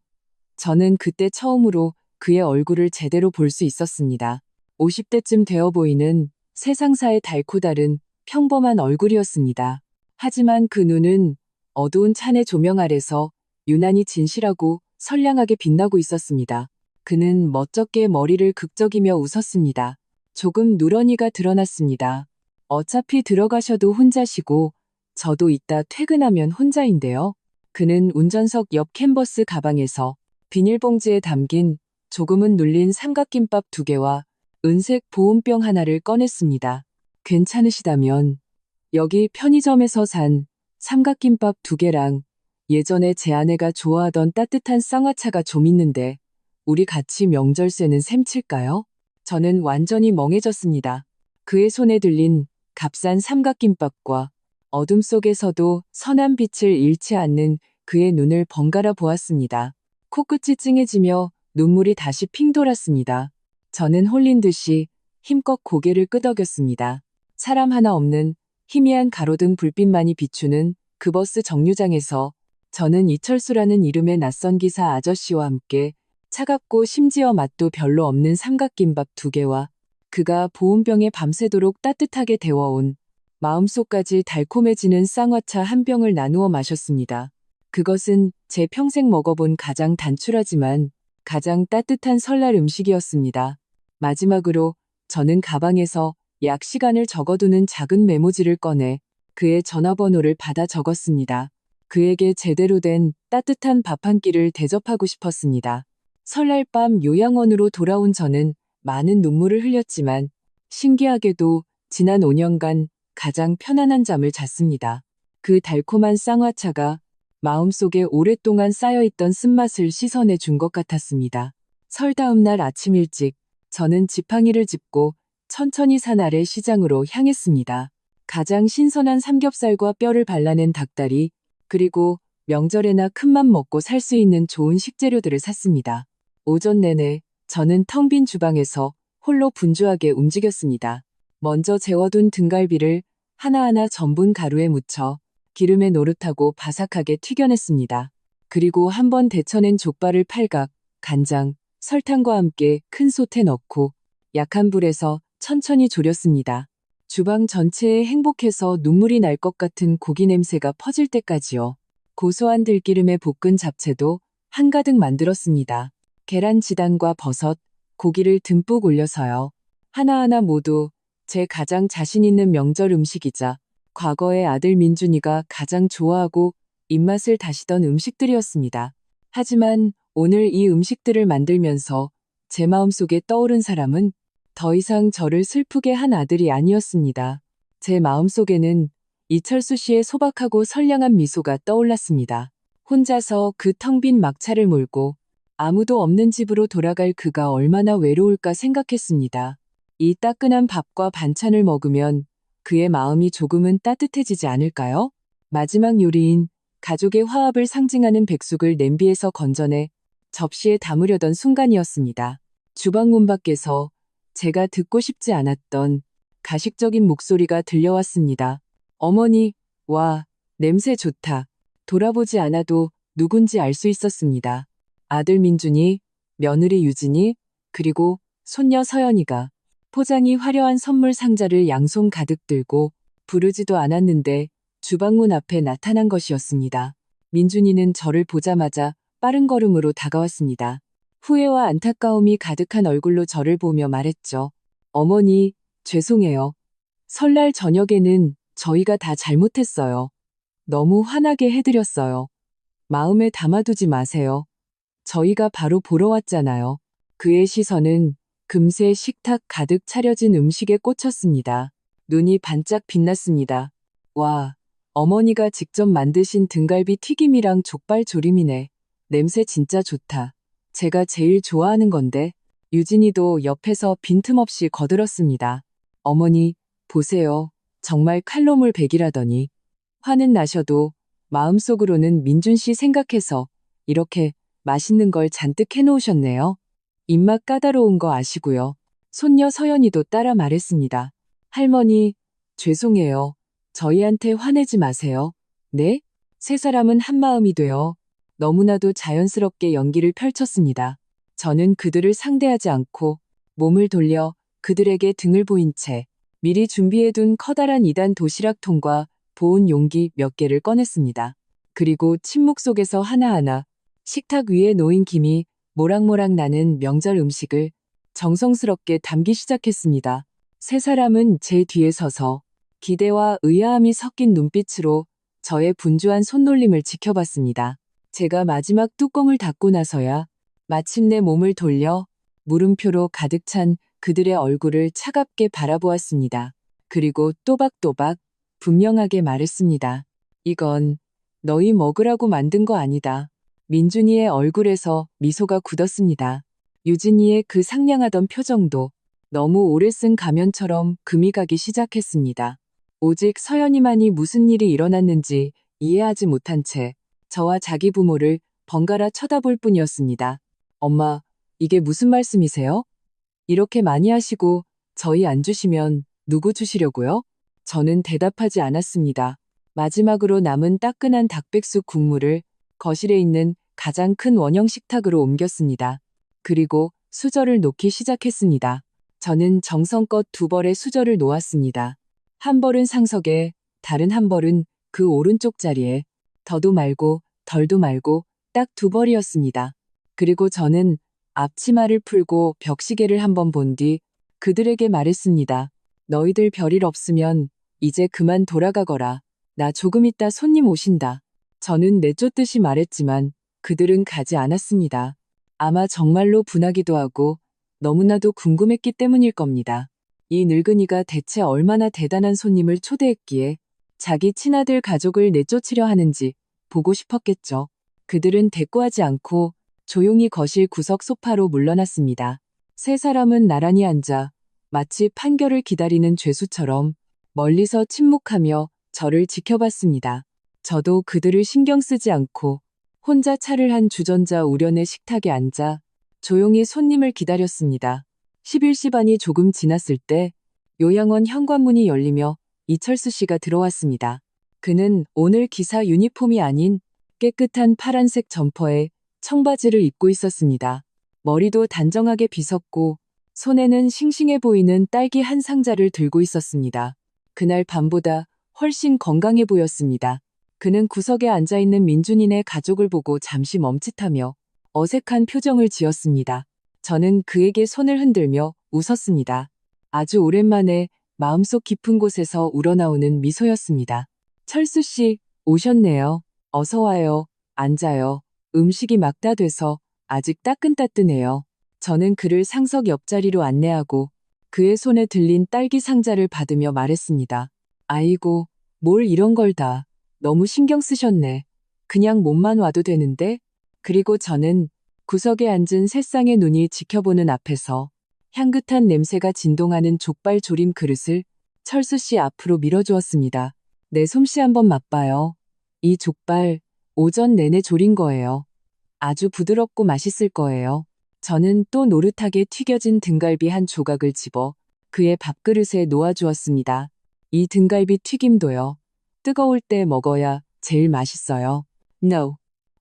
Speaker 1: 저는 그때 처음으로 그의 얼굴을 제대로 볼 수 있었습니다. 50대쯤 되어 보이는 세상사의 달고 다른 평범한 얼굴이었습니다. 하지만 그 눈은 어두운 찬의 조명 아래서 유난히 진실하고 선량하게 빛나고 있었습니다. 그는 멋쩍게 머리를 극적이며 웃었습니다. 조금 누런이가 드러났습니다. 어차피 들어가셔도 혼자시고 저도 이따 퇴근하면 혼자인데요. 그는 운전석 옆 캔버스 가방에서 비닐봉지에 담긴 조금은 눌린 삼각김밥 2개와 은색 보온병 하나를 꺼냈습니다. 괜찮으시다면 여기 편의점에서 산 삼각김밥 2개랑 예전에 제 아내가 좋아하던 따뜻한 쌍화차가 좀 있는데 우리 같이 명절새는 셈칠까요? 저는 완전히 멍해졌습니다. 그의 손에 들린 값싼 삼각김밥과 어둠 속에서도 선한 빛을 잃지 않는 그의 눈을 번갈아 보았습니다. 코끝이 찡해지며 눈물이 다시 핑 돌았습니다. 저는 홀린 듯이 힘껏 고개를 끄덕였습니다. 사람 하나 없는 희미한 가로등 불빛만이 비추는 그 버스 정류장에서 저는 이철수라는 이름의 낯선 기사 아저씨와 함께 차갑고 심지어 맛도 별로 없는 삼각김밥 2개와 그가 보온병에 밤새도록 따뜻하게 데워온 마음속까지 달콤해지는 쌍화차 한 병을 나누어 마셨습니다. 그것은 제 평생 먹어본 가장 단출하지만 가장 따뜻한 설날 음식이었습니다. 마지막으로 저는 가방에서 약 시간을 적어두는 작은 메모지를 꺼내 그의 전화번호를 받아 적었습니다. 그에게 제대로 된 따뜻한 밥 한 끼를 대접하고 싶었습니다. 설날 밤 요양원으로 돌아온 저는 많은 눈물을 흘렸지만 신기하게도 지난 5년간 가장 편안한 잠을 잤습니다. 그 달콤한 쌍화차가 마음속에 오랫동안 쌓여있던 쓴맛을 씻어내 준 것 같았습니다. 설 다음 날 아침 일찍 저는 지팡이를 짚고 천천히 산 아래 시장으로 향했습니다. 가장 신선한 삼겹살과 뼈를 발라낸 닭다리, 그리고 명절에나 큰맘 먹고 살 수 있는 좋은 식재료들을 샀습니다. 오전 내내 저는 텅 빈 주방에서 홀로 분주하게 움직였습니다. 먼저 재워둔 등갈비를 하나하나 전분 가루에 묻혀 기름에 노릇하고 바삭하게 튀겨냈습니다. 그리고 한번 데쳐낸 족발을 팔각, 간장, 설탕과 함께 큰 솥에 넣고 약한 불에서 천천히 졸였습니다. 주방 전체에 행복해서 눈물이 날 것 같은 고기 냄새가 퍼질 때까지요. 고소한 들기름에 볶은 잡채도 한가득 만들었습니다. 계란 지단과 버섯, 고기를 듬뿍 올려서요. 하나하나 모두 제 가장 자신 있는 명절 음식이자 과거의 아들 민준이가 가장 좋아하고 입맛을 다시던 음식들이었습니다. 하지만 오늘 이 음식들을 만들면서 제 마음속에 떠오른 사람은 더 이상 저를 슬프게 한 아들이 아니었습니다. 제 마음속에는 이철수 씨의 소박하고 선량한 미소가 떠올랐습니다. 혼자서 그 텅 빈 막차를 몰고 아무도 없는 집으로 돌아갈 그가 얼마나 외로울까 생각했습니다. 이 따끈한 밥과 반찬을 먹으면 그의 마음이 조금은 따뜻해지지 않을까요? 마지막 요리인 가족의 화합을 상징하는 백숙을 냄비에서 건져내 접시에 담으려던 순간이었습니다. 주방 문 밖에서 제가 듣고 싶지 않았던 가식적인 목소리가 들려왔습니다. 어머니, 와, 냄새 좋다. 돌아보지 않아도 누군지 알 수 있었습니다. 아들 민준이, 며느리 유진이, 그리고 손녀 서연이가 포장이 화려한 선물 상자를 양손 가득 들고 부르지도 않았는데 주방문 앞에 나타난 것이었습니다. 민준이는 저를 보자마자 빠른 걸음으로 다가왔습니다. 후회와 안타까움이 가득한 얼굴로 저를 보며 말했죠. 어머니, 죄송해요. 설날 저녁에는 저희가 다 잘못했어요. 너무 화나게 해드렸어요. 마음에 담아두지 마세요. 저희가 바로 보러 왔잖아요. 그의 시선은 금세 식탁 가득 차려진 음식에 꽂혔습니다. 눈이 반짝 빛났습니다. 와, 어머니가 직접 만드신 등갈비 튀김이랑 족발 조림이네. 냄새 진짜 좋다. 제가 제일 좋아하는 건데. 유진이도 옆에서 빈틈없이 거들었습니다. 어머니, 보세요. 정말 칼로물 백이라더니. 화는 나셔도 마음속으로는 민준 씨 생각해서 이렇게 맛있는 걸 잔뜩 해놓으셨네요. 입맛 까다로운 거 아시고요. 손녀 서연이도 따라 말했습니다. 할머니, 죄송해요. 저희한테 화내지 마세요. 네? 세 사람은 한마음이 되어 너무나도 자연스럽게 연기를 펼쳤습니다. 저는 그들을 상대하지 않고 몸을 돌려 그들에게 등을 보인 채 미리 준비해둔 커다란 2단 도시락통과 보온 용기 몇 개를 꺼냈습니다. 그리고 침묵 속에서 하나하나 식탁 위에 놓인 김이 모락모락 나는 명절 음식을 정성스럽게 담기 시작했습니다. 세 사람은 제 뒤에 서서 기대와 의아함이 섞인 눈빛으로 저의 분주한 손놀림을 지켜봤습니다. 제가 마지막 뚜껑을 닫고 나서야 마침내 몸을 돌려 물음표로 가득 찬 그들의 얼굴을 차갑게 바라보았습니다. 그리고 또박또박 분명하게 말했습니다. 이건 너희 먹으라고 만든 거 아니다. 민준이의 얼굴에서 미소가 굳었습니다. 유진이의 그 상냥하던 표정도 너무 오래 쓴 가면처럼 금이 가기 시작했습니다. 오직 서연이만이 무슨 일이 일어났는지 이해하지 못한 채 저와 자기 부모를 번갈아 쳐다볼 뿐이었습니다. 엄마, 이게 무슨 말씀이세요? 이렇게 많이 하시고 저희 안 주시면 누구 주시려고요? 저는 대답하지 않았습니다. 마지막으로 남은 따끈한 닭백숙 국물을 거실에 있는 가장 큰 원형 식탁으로 옮겼습니다. 그리고 수저를 놓기 시작했습니다. 저는 정성껏 2벌의 수저를 놓았습니다. 한 벌은 상석에, 다른 한 벌은 그 오른쪽 자리에, 더도 말고 덜도 말고 딱 2벌이었습니다. 그리고 저는 앞치마를 풀고 벽시계를 한번 본 뒤 그들에게 말했습니다. 너희들 별일 없으면 이제 그만 돌아가거라. 나 조금 있다 손님 오신다. 저는 내쫓듯이 말했지만 그들은 가지 않았습니다. 아마 정말로 분하기도 하고 너무나도 궁금했기 때문일 겁니다. 이 늙은이가 대체 얼마나 대단한 손님을 초대했기에 자기 친아들 가족을 내쫓으려 하는지 보고 싶었겠죠. 그들은 대꾸하지 않고 조용히 거실 구석 소파로 물러났습니다. 세 사람은 나란히 앉아 마치 판결을 기다리는 죄수처럼 멀리서 침묵하며 저를 지켜봤습니다. 저도 그들을 신경 쓰지 않고 혼자 차를 한 주전자 우련의 식탁에 앉아 조용히 손님을 기다렸습니다. 11시 반이 조금 지났을 때 요양원 현관문이 열리며 이철수 씨가 들어왔습니다. 그는 오늘 기사 유니폼이 아닌 깨끗한 파란색 점퍼에 청바지를 입고 있었습니다. 머리도 단정하게 빗었고 손에는 싱싱해 보이는 딸기 한 상자를 들고 있었습니다. 그날 밤보다 훨씬 건강해 보였습니다. 그는 구석에 앉아있는 민준이네 가족을 보고 잠시 멈칫하며 어색한 표정을 지었습니다. 저는 그에게 손을 흔들며 웃었습니다. 아주 오랜만에 마음속 깊은 곳에서 우러나오는 미소였습니다. 철수 씨, 오셨네요. 어서 와요. 앉아요. 음식이 막 다 돼서 아직 따끈따끈해요. 저는 그를 상석 옆자리로 안내하고 그의 손에 들린 딸기 상자를 받으며 말했습니다. 아이고, 뭘 이런 걸 다. 너무 신경 쓰셨네. 그냥 몸만 와도 되는데? 그리고 저는 구석에 앉은 세 쌍의 눈이 지켜보는 앞에서 향긋한 냄새가 진동하는 족발 조림 그릇을 철수 씨 앞으로 밀어주었습니다. 내 솜씨 한번 맛봐요. 이 족발 오전 내내 졸인 거예요. 아주 부드럽고 맛있을 거예요. 저는 또 노릇하게 튀겨진 등갈비 한 조각을 집어 그의 밥그릇에 놓아주었습니다. 이 등갈비 튀김도요. 뜨거울 때 먹어야 제일 맛있어요. No.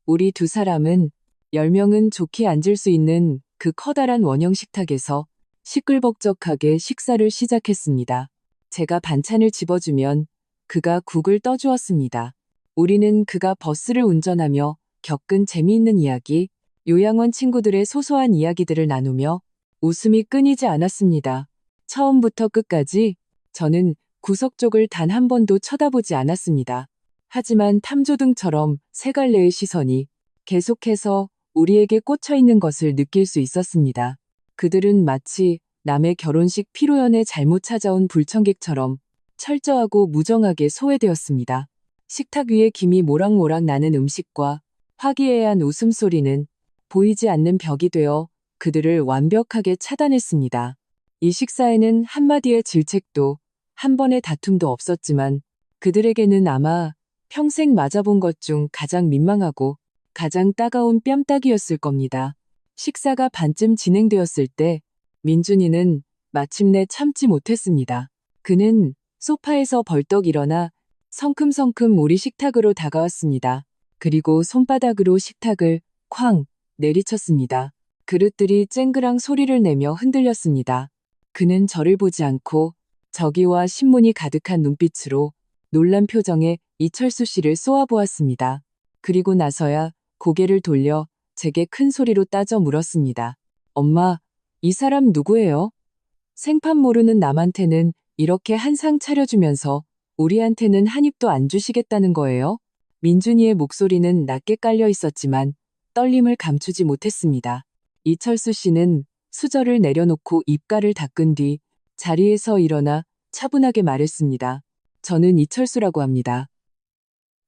Speaker 1: 우리 두 사람은 10명은 좋게 앉을 수 있는 그 커다란 원형 식탁에서 시끌벅적하게 식사를 시작했습니다. 제가 반찬을 집어주면 그가 국을 떠주었습니다. 우리는 그가 버스를 운전하며 겪은 재미있는 이야기, 요양원 친구들의 소소한 이야기들을 나누며 웃음이 끊이지 않았습니다. 처음부터 끝까지 저는 구석 쪽을 단 한 번도 쳐다보지 않았습니다. 하지만 탐조등처럼 세 갈래의 시선이 계속해서 우리에게 꽂혀 있는 것을 느낄 수 있었습니다. 그들은 마치 남의 결혼식 피로연에 잘못 찾아온 불청객처럼 철저하고 무정하게 소외되었습니다. 식탁 위에 김이 모락모락 나는 음식과 화기애애한 웃음소리는 보이지 않는 벽이 되어 그들을 완벽하게 차단했습니다. 이 식사에는 한마디의 질책도 한 번의 다툼도 없었지만 그들에게는 아마 평생 맞아본 것 중 가장 민망하고 가장 따가운 뺨따기였을 겁니다. 식사가 반쯤 진행되었을 때 민준이는 마침내 참지 못했습니다. 그는 소파에서 벌떡 일어나 성큼성큼 우리 식탁으로 다가왔습니다. 그리고 손바닥으로 식탁을 쾅 내리쳤습니다. 그릇들이 쨍그랑 소리를 내며 흔들렸습니다. 그는 저를 보지 않고 저기와 신문이 가득한 눈빛으로 놀란 표정에 이철수 씨를 쏘아보았습니다. 그리고 나서야 고개를 돌려 제게 큰 소리로 따져 물었습니다. 엄마, 이 사람 누구예요? 생판 모르는 남한테는 이렇게 한상 차려주면서 우리한테는 한 입도 안 주시겠다는 거예요? 민준이의 목소리는 낮게 깔려 있었지만 떨림을 감추지 못했습니다. 이철수 씨는 수저를 내려놓고 입가를 닦은 뒤 자리에서 일어나 차분하게 말했습니다. 저는 이철수라고 합니다.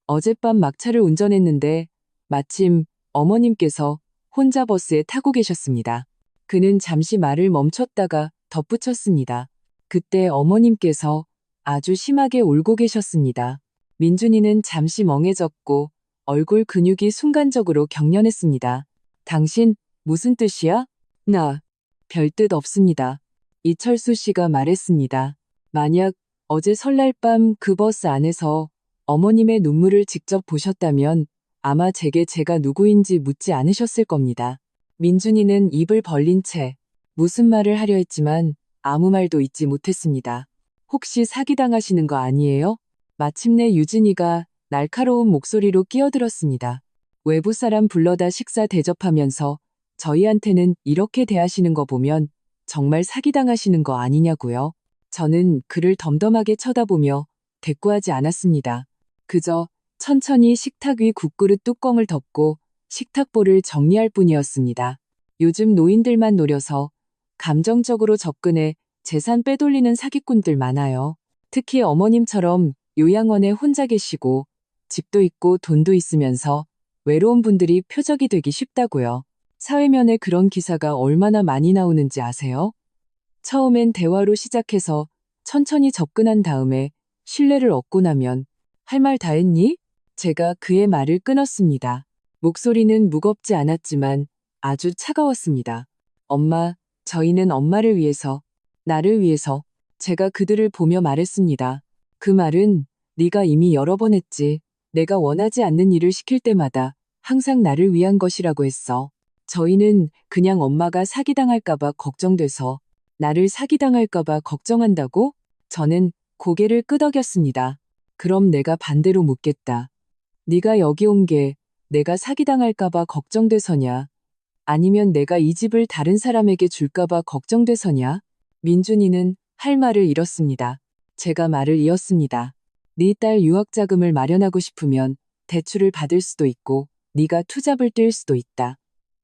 Speaker 1: 어젯밤 막차를 운전했는데 마침 어머님께서 혼자 버스에 타고 계셨습니다. 그는 잠시 말을 멈췄다가 덧붙였습니다. 그때 어머님께서 아주 심하게 울고 계셨습니다. 민준이는 잠시 멍해졌고 얼굴 근육이 순간적으로 경련했습니다. 당신 무슨 뜻이야? 나 별 뜻 없습니다. 이철수 씨가 말했습니다. 만약 어제 설날 밤 그 버스 안에서 어머님의 눈물을 직접 보셨다면 아마 제가 누구인지 묻지 않으셨을 겁니다. 민준이는 입을 벌린 채 무슨 말을 하려 했지만 아무 말도 잇지 못했습니다. 혹시 사기당하시는 거 아니에요? 마침내 유진이가 날카로운 목소리로 끼어들었습니다. 외부 사람 불러다 식사 대접하면서 저희한테는 이렇게 대하시는 거 보면 정말 사기당하시는 거 아니냐고요. 저는 그를 덤덤하게 쳐다보며 대꾸하지 않았습니다. 그저 천천히 식탁 위 국그릇 뚜껑을 덮고 식탁보를 정리할 뿐이었습니다. 요즘 노인들만 노려서 감정적으로 접근해 재산 빼돌리는 사기꾼들 많아요. 특히 어머님처럼 요양원에 혼자 계시고 집도 있고 돈도 있으면서 외로운 분들이 표적이 되기 쉽다고요. 사회면에 그런 기사가 얼마나 많이 나오는지 아세요? 처음엔 대화로 시작해서 천천히 접근한 다음에 신뢰를 얻고 나면 할 말 다 했니? 제가 그의 말을 끊었습니다. 목소리는 무겁지 않았지만 아주 차가웠습니다. 엄마, 저희는 엄마를 위해서, 나를 위해서 제가 그들을 보며 말했습니다. 그 말은 네가 이미 여러 번 했지. 내가 원하지 않는 일을 시킬 때마다 항상 나를 위한 것이라고 했어. 저희는 그냥 엄마가 사기당할까봐 걱정돼서 나를 사기당할까봐 걱정한다고? 저는 고개를 끄덕였습니다. 그럼 내가 반대로 묻겠다. 네가 여기 온 게 내가 사기당할까봐 걱정돼서냐? 아니면 내가 이 집을 다른 사람에게 줄까봐 걱정돼서냐? 민준이는 할 말을 잃었습니다. 제가 말을 이었습니다. 네 딸 유학자금을 마련하고 싶으면 대출을 받을 수도 있고 네가 투잡을 뛸 수도 있다.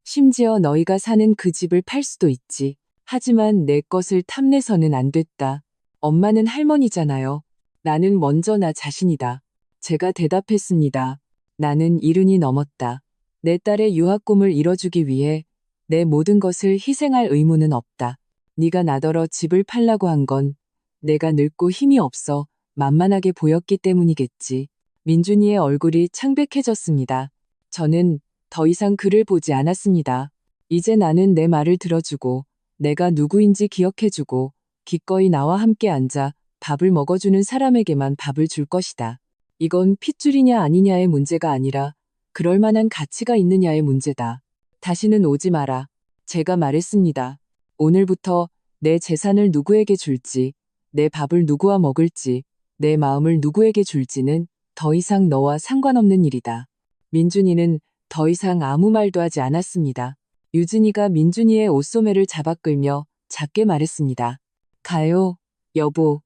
Speaker 1: 심지어 너희가 사는 그 집을 팔 수도 있지. 하지만 내 것을 탐내서는 안 됐다. 엄마는 할머니잖아요. 나는 먼저 나 자신이다. 제가 대답했습니다. 나는 70이 넘었다. 내 딸의 유학 꿈을 이뤄주기 위해 내 모든 것을 희생할 의무는 없다. 네가 나더러 집을 팔라고 한 건 내가 늙고 힘이 없어 만만하게 보였기 때문이겠지. 민준이의 얼굴이 창백해졌습니다. 저는 더 이상 그를 보지 않았습니다. 이제 나는 내 말을 들어주고 내가 누구인지 기억해주고 기꺼이 나와 함께 앉아 밥을 먹어주는 사람에게만 밥을 줄 것이다. 이건 핏줄이냐 아니냐의 문제가 아니라 그럴 만한 가치가 있느냐의 문제다. 다시는 오지 마라. 제가 말했습니다. 오늘부터 내 재산을 누구에게 줄지, 내 밥을 누구와 먹을지, 내 마음을 누구에게 줄지는 더 이상 너와 상관없는 일이다. 민준이는 더 이상 아무 말도 하지 않았습니다. 유진이가 민준이의 옷소매를 잡아 끌며 작게 말했습니다. 가요, 여보.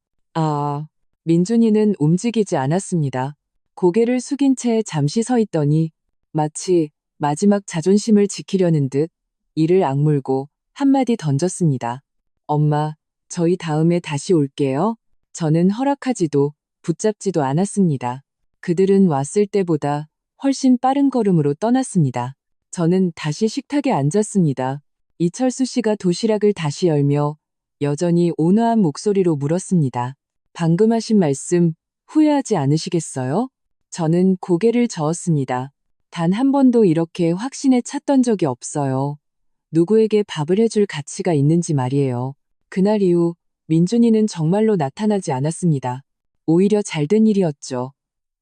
Speaker 1: 민준이는 움직이지 않았습니다. 고개를 숙인 채 잠시 서 있더니 마치 마지막 자존심을 지키려는 듯 이를 악물고 한마디 던졌습니다. 엄마, 저희 다음에 다시 올게요. 저는 허락하지도 붙잡지도 않았습니다. 그들은 왔을 때보다 훨씬 빠른 걸음으로 떠났습니다. 저는 다시 식탁에 앉았습니다. 이철수 씨가 도시락을 다시 열며 여전히 온화한 목소리로 물었습니다. 방금 하신 말씀 후회하지 않으시겠어요? 저는 고개를 저었습니다. 단 한 번도 이렇게 확신에 찼던 적이 없어요. 누구에게 밥을 해줄 가치가 있는지 말이에요. 그날 이후 민준이는 정말로 나타나지 않았습니다. 오히려 잘된 일이었죠.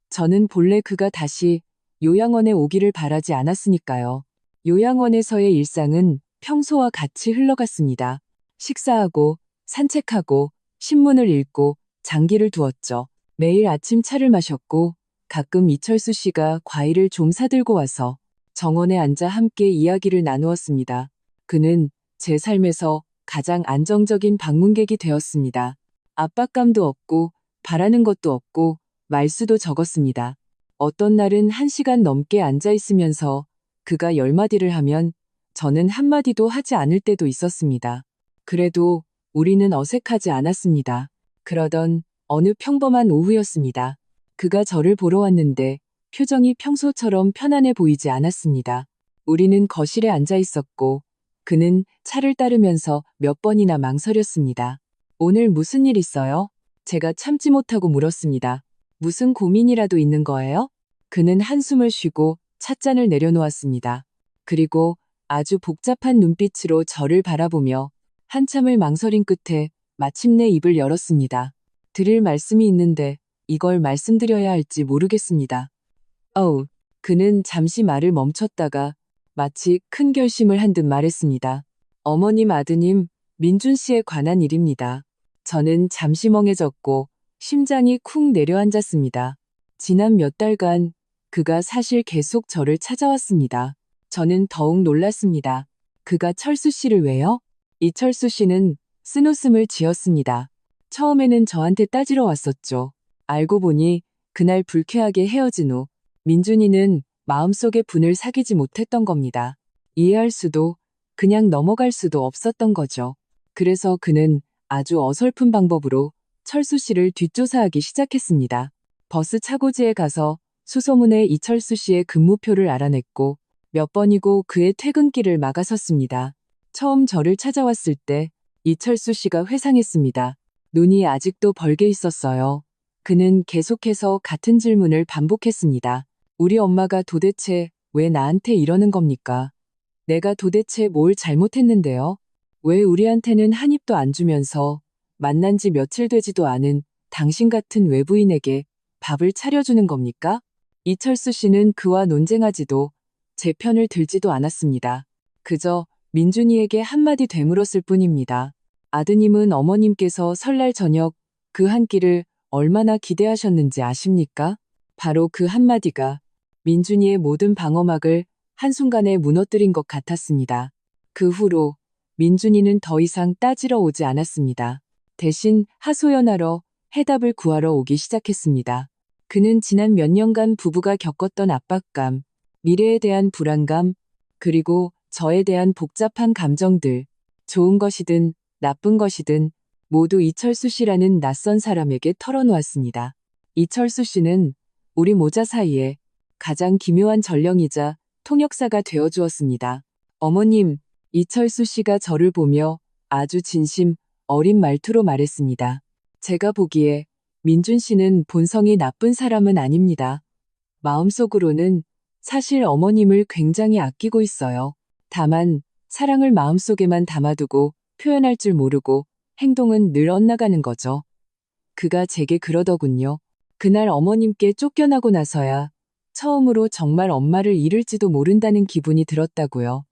Speaker 1: 저는 본래 그가 다시 요양원에 오기를 바라지 않았으니까요. 요양원에서의 일상은 평소와 같이 흘러갔습니다. 식사하고, 산책하고, 신문을 읽고, 장기를 두었죠. 매일 아침 차를 마셨고, 가끔 이철수 씨가 과일을 좀 사들고 와서 정원에 앉아 함께 이야기를 나누었습니다. 그는 제 삶에서 가장 안정적인 방문객이 되었습니다. 압박감도 없고, 바라는 것도 없고, 말수도 적었습니다. 어떤 날은 1시간 넘게 앉아 있으면서 그가 10마디를 하면 저는 한마디도 하지 않을 때도 있었습니다. 그래도 우리는 어색하지 않았습니다. 그러던 어느 평범한 오후였습니다. 그가 저를 보러 왔는데 표정이 평소처럼 편안해 보이지 않았습니다. 우리는 거실에 앉아 있었고 그는 차를 따르면서 몇 번이나 망설였습니다. 오늘 무슨 일 있어요? 제가 참지 못하고 물었습니다. 무슨 고민이라도 있는 거예요? 그는 한숨을 쉬고 찻잔을 내려놓았습니다. 그리고 아주 복잡한 눈빛으로 저를 바라보며 한참을 망설인 끝에 마침내 입을 열었습니다. 드릴 말씀이 있는데 이걸 말씀드려야 할지 모르겠습니다. 그는 잠시 말을 멈췄다가 마치 큰 결심을 한 듯 말했습니다. 어머님 아드님 민준 씨에 관한 일입니다. 저는 잠시 멍해졌고 심장이 쿵 내려앉았습니다. 지난 몇 달간 그가 사실 계속 저를 찾아왔습니다. 저는 더욱 놀랐습니다. 그가 철수 씨를 왜요? 이철수 씨는 쓴웃음을 지었습니다. 처음에는 저한테 따지러 왔었죠. 알고 보니 그날 불쾌하게 헤어진 후 민준이는 마음속에 분을 사귀지 못했던 겁니다. 이해할 수도 그냥 넘어갈 수도 없었던 거죠. 그래서 그는 아주 어설픈 방법으로 철수 씨를 뒷조사하기 시작했습니다. 버스 차고지에 가서 수소문에 이철수 씨의 근무표를 알아냈고 몇 번이고 그의 퇴근길을 막아섰습니다. 처음 저를 찾아왔을 때 이철수 씨가 회상했습니다. 눈이 아직도 벌게 있었어요. 그는 계속해서 같은 질문을 반복했습니다. 우리 엄마가 도대체 왜 나한테 이러는 겁니까? 내가 도대체 뭘 잘못했는데요? 왜 우리한테는 한 입도 안 주면서 만난 지 며칠 되지도 않은 당신 같은 외부인에게 밥을 차려주는 겁니까? 이철수 씨는 그와 논쟁하지도 제 편을 들지도 않았습니다. 그저 민준이에게 한마디 되물었을 뿐입니다. 아드님은 어머님께서 설날 저녁 그 한 끼를 얼마나 기대하셨는지 아십니까? 바로 그 한마디가 민준이의 모든 방어막을 한순간에 무너뜨린 것 같았습니다. 그 후로 민준이는 더 이상 따지러 오지 않았습니다. 대신 하소연하러 해답을 구하러 오기 시작했습니다. 그는 지난 몇 년간 부부가 겪었던 압박감, 미래에 대한 불안감, 그리고 저에 대한 복잡한 감정들, 좋은 것이든 나쁜 것이든 모두 이철수 씨라는 낯선 사람에게 털어놓았습니다. 이철수 씨는 우리 모자 사이에 가장 기묘한 전령이자 통역사가 되어주었습니다. 어머님, 이철수 씨가 저를 보며 아주 진심 어린 말투로 말했습니다. 제가 보기에 민준 씨는 본성이 나쁜 사람은 아닙니다. 마음속으로는 사실 어머님을 굉장히 아끼고 있어요. 다만 사랑을 마음속에만 담아두고 표현할 줄 모르고 행동은 늘 엇나가는 거죠. 그가 제게 그러더군요. 그날 어머님께 쫓겨나고 나서야 처음으로 정말 엄마를 잃을지도 모른다는 기분이 들었다고요.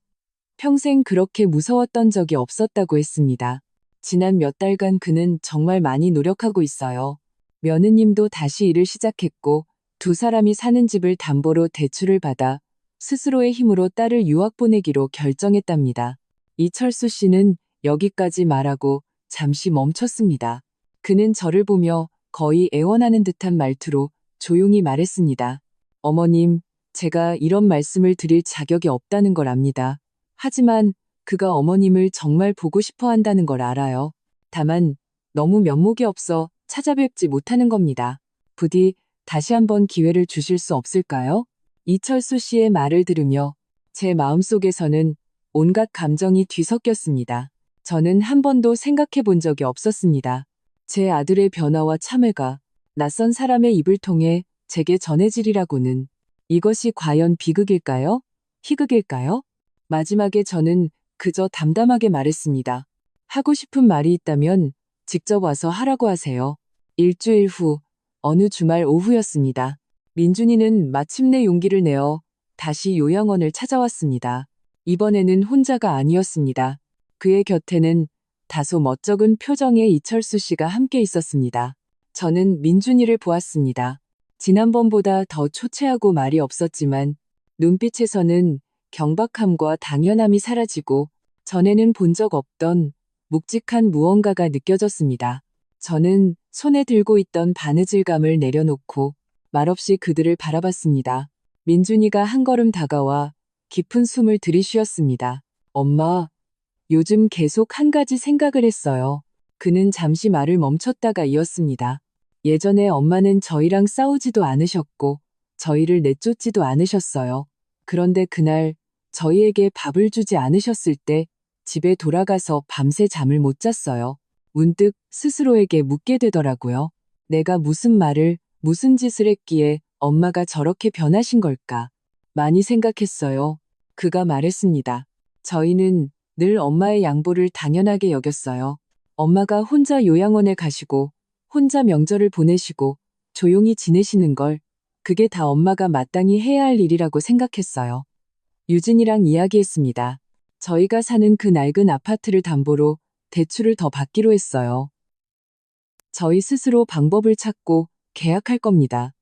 Speaker 1: 평생 그렇게 무서웠던 적이 없었다고 했습니다. 지난 몇 달간 그는 정말 많이 노력하고 있어요. 며느님도 다시 일을 시작했고 두 사람이 사는 집을 담보로 대출을 받아 스스로의 힘으로 딸을 유학 보내기로 결정했답니다. 이철수 씨는 여기까지 말하고 잠시 멈췄습니다. 그는 저를 보며 거의 애원하는 듯한 말투로 조용히 말했습니다. 어머님, 제가 이런 말씀을 드릴 자격이 없다는 걸 압니다. 하지만 그가 어머님을 정말 보고 싶어 한다는 걸 알아요. 다만 너무 면목이 없어 찾아뵙지 못하는 겁니다. 부디 다시 한번 기회를 주실 수 없을까요? 이철수 씨의 말을 들으며 제 마음속에서는 온갖 감정이 뒤섞였습니다. 저는 한 번도 생각해 본 적이 없었습니다. 제 아들의 변화와 참회가 낯선 사람의 입을 통해 제게 전해지리라고는. 이것이 과연 비극일까요? 희극일까요? 마지막에 저는 그저 담담하게 말했습니다. 하고 싶은 말이 있다면 직접 와서 하라고 하세요. 일주일 후 어느 주말 오후였습니다. 민준이는 마침내 용기를 내어 다시 요양원을 찾아왔습니다. 이번에는 혼자가 아니었습니다. 그의 곁에는 다소 멋쩍은 표정의 이철수 씨가 함께 있었습니다. 저는 민준이를 보았습니다. 지난번보다 더 초췌하고 말이 없었지만 눈빛에서는 경박함과 당연함이 사라지고 전에는 본 적 없던 묵직한 무언가가 느껴졌습니다. 저는 손에 들고 있던 바느질감을 내려놓고 말없이 그들을 바라봤습니다. 민준이가 한 걸음 다가와 깊은 숨을 들이쉬었습니다. 엄마, 요즘 계속 한 가지 생각을 했어요. 그는 잠시 말을 멈췄다가 이었습니다. 예전에 엄마는 저희랑 싸우지도 않으셨고 저희를 내쫓지도 않으셨어요. 그런데 그날 저희에게 밥을 주지 않으셨을 때 집에 돌아가서 밤새 잠을 못 잤어요. 문득 스스로에게 묻게 되더라고요. 내가 무슨 말을, 무슨 짓을 했기에 엄마가 저렇게 변하신 걸까? 많이 생각했어요. 그가 말했습니다. 저희는 늘 엄마의 양보를 당연하게 여겼어요. 엄마가 혼자 요양원에 가시고 혼자 명절을 보내시고 조용히 지내시는 걸 그게 다 엄마가 마땅히 해야 할 일이라고 생각했어요. 유진이랑 이야기했습니다. 저희가 사는 그 낡은 아파트를 담보로 대출을 더 받기로 했어요. 저희 스스로 방법을 찾고 계약할 겁니다.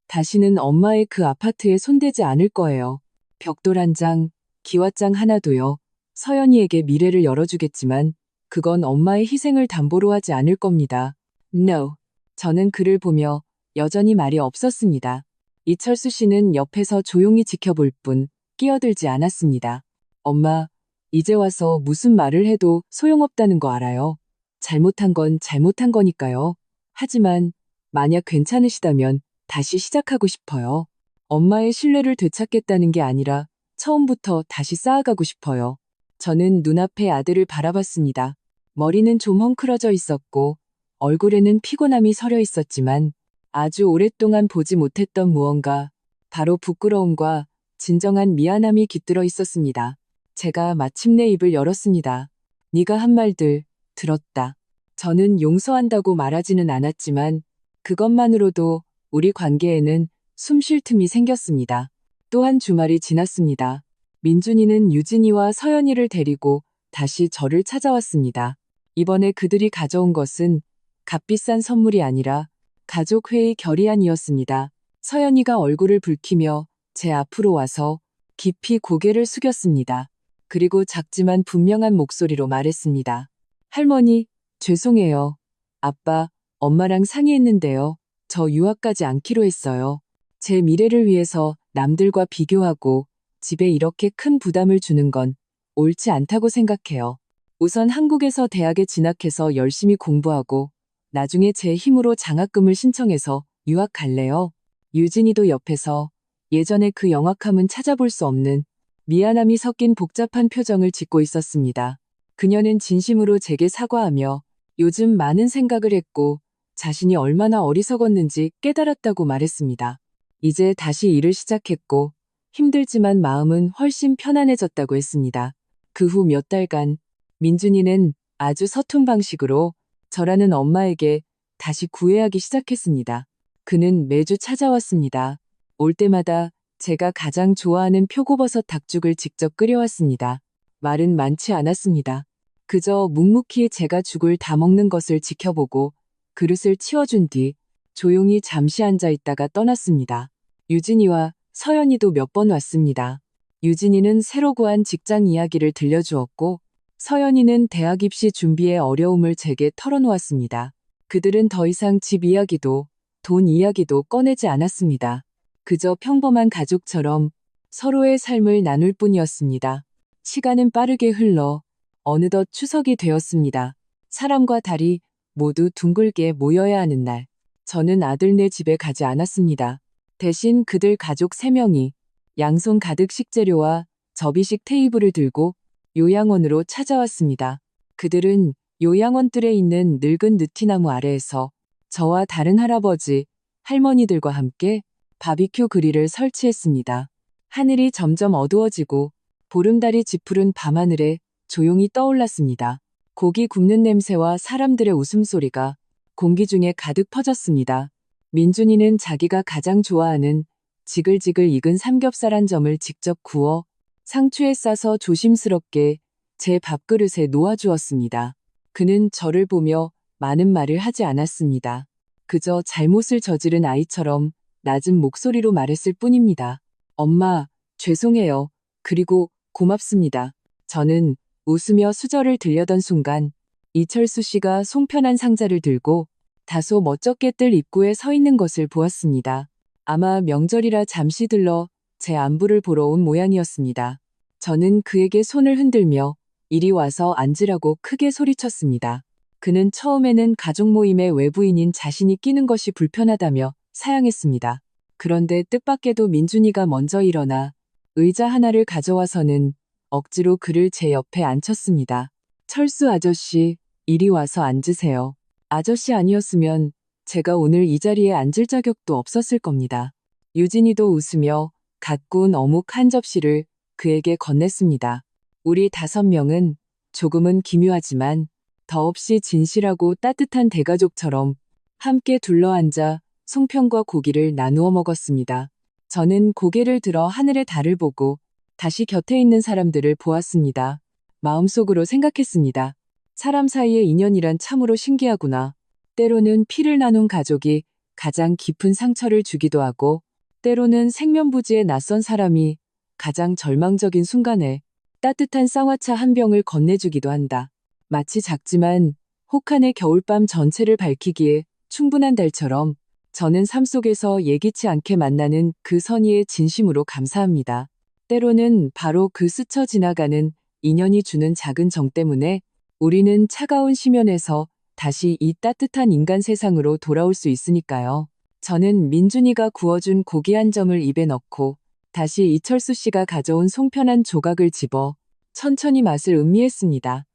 Speaker 1: 다시는 엄마의 그 아파트에 손대지 않을 거예요. 벽돌 한 장, 기와장 하나도요. 서연이에게 미래를 열어주겠지만 그건 엄마의 희생을 담보로 하지 않을 겁니다. No. 저는 그를 보며 여전히 말이 없었습니다. 이철수 씨는 옆에서 조용히 지켜볼 뿐 끼어들지 않았습니다. 엄마, 이제 와서 무슨 말을 해도 소용없다는 거 알아요. 잘못한 건 잘못한 거니까요. 하지만 만약 괜찮으시다면 다시 시작하고 싶어요. 엄마의 신뢰를 되찾겠다는 게 아니라 처음부터 다시 쌓아가고 싶어요. 저는 눈앞의 아들을 바라봤습니다. 머리는 좀 헝클어져 있었고 얼굴에는 피곤함이 서려 있었지만 아주 오랫동안 보지 못했던 무언가, 바로 부끄러움과 진정한 미안함이 깃들어 있었습니다. 제가 마침내 입을 열었습니다. 네가 한 말들 들었다. 저는 용서한다고 말하지는 않았지만 그것만으로도 우리 관계에는 숨 쉴 틈이 생겼습니다. 또 한 주말이 지났습니다. 민준이는 유진이와 서연이를 데리고 다시 저를 찾아왔습니다. 이번에 그들이 가져온 것은 값비싼 선물이 아니라 가족회의 결의안이었습니다. 서연이가 얼굴을 붉히며 제 앞으로 와서 깊이 고개를 숙였습니다. 그리고 작지만 분명한 목소리로 말했습니다. 할머니, 죄송해요. 아빠, 엄마랑 상의했는데요. 저 유학까지 않기로 했어요. 제 미래를 위해서 남들과 비교하고 집에 이렇게 큰 부담을 주는 건 옳지 않다고 생각해요. 우선 한국에서 대학에 진학해서 열심히 공부하고 나중에 제 힘으로 장학금을 신청해서 유학 갈래요. 유진이도 옆에서 예전에 그 영악함은 찾아볼 수 없는 미안함이 섞인 복잡한 표정을 짓고 있었습니다. 그녀는 진심으로 제게 사과하며 요즘 많은 생각을 했고 자신이 얼마나 어리석었는지 깨달았다고 말했습니다. 이제 다시 일을 시작했고 힘들지만 마음은 훨씬 편안해졌다고 했습니다. 그 후 몇 달간 민준이는 아주 서툰 방식으로 저라는 엄마에게 다시 구애하기 시작했습니다. 그는 매주 찾아왔습니다. 올 때마다 제가 가장 좋아하는 표고버섯 닭죽을 직접 끓여왔습니다. 말은 많지 않았습니다. 그저 묵묵히 제가 죽을 다 먹는 것을 지켜보고 그릇을 치워준 뒤 조용히 잠시 앉아 있다가 떠났습니다. 유진이와 서연이도 몇 번 왔습니다. 유진이는 새로 구한 직장 이야기를 들려주었고 서연이는 대학 입시 준비의 어려움을 제게 털어놓았습니다. 그들은 더 이상 집 이야기도 돈 이야기도 꺼내지 않았습니다. 그저 평범한 가족처럼 서로의 삶을 나눌 뿐이었습니다. 시간은 빠르게 흘러 어느덧 추석이 되었습니다. 사람과 달이 모두 둥글게 모여야 하는 날. 저는 아들네 집에 가지 않았습니다. 대신 그들 가족 3명이 양손 가득 식재료와 접이식 테이블을 들고 요양원으로 찾아왔습니다. 그들은 요양원 뜰에 있는 늙은 느티나무 아래에서 저와 다른 할아버지, 할머니들과 함께 바비큐 그릴을 설치했습니다. 하늘이 점점 어두워지고 보름달이 짙푸른 밤하늘에 조용히 떠올랐습니다. 고기 굽는 냄새와 사람들의 웃음소리가 공기 중에 가득 퍼졌습니다. 민준이는 자기가 가장 좋아하는 지글지글 익은 삼겹살 한 점을 직접 구워 상추에 싸서 조심스럽게 제 밥그릇에 놓아주었습니다. 그는 저를 보며 많은 말을 하지 않았습니다. 그저 잘못을 저지른 아이처럼 낮은 목소리로 말했을 뿐입니다. 엄마, 죄송해요. 그리고 고맙습니다. 저는 웃으며 수저를 들려던 순간 이철수 씨가 송편한 상자를 들고 다소 멋쩍게 뜰 입구에 서 있는 것을 보았습니다. 아마 명절이라 잠시 들러 제 안부를 보러 온 모양이었습니다. 저는 그에게 손을 흔들며 이리 와서 앉으라고 크게 소리쳤습니다. 그는 처음에는 가족 모임의 외부인인 자신이 끼는 것이 불편하다며 사양했습니다. 그런데 뜻밖에도 민준이가 먼저 일어나 의자 하나를 가져와서는 억지로 그를 제 옆에 앉혔습니다. 철수 아저씨, 이리 와서 앉으세요. 아저씨 아니었으면 제가 오늘 이 자리에 앉을 자격도 없었을 겁니다. 유진이도 웃으며 갓 구운 어묵 한 접시를 그에게 건넸습니다. 우리 5명은 조금은 기묘하지만 더없이 진실하고 따뜻한 대가족처럼 함께 둘러앉아 송편과 고기를 나누어 먹었습니다. 저는 고개를 들어 하늘의 달을 보고 다시 곁에 있는 사람들을 보았습니다. 마음속으로 생각했습니다. 사람 사이의 인연이란 참으로 신기하구나. 때로는 피를 나눈 가족이 가장 깊은 상처를 주기도 하고, 때로는 생면부지의 낯선 사람이 가장 절망적인 순간에 따뜻한 쌍화차 한 병을 건네주기도 한다. 마치 작지만 혹한의 겨울밤 전체를 밝히기에 충분한 달처럼 저는 삶 속에서 예기치 않게 만나는 그 선의에 진심으로 감사합니다. 때로는 바로 그 스쳐 지나가는 인연이 주는 작은 정 때문에 우리는 차가운 심연에서 다시 이 따뜻한 인간 세상으로 돌아올 수 있으니까요. 저는 민준이가 구워준 고기 한 점을 입에 넣고 다시 이철수 씨가 가져온 송편 한 조각을 집어 천천히 맛을 음미했습니다.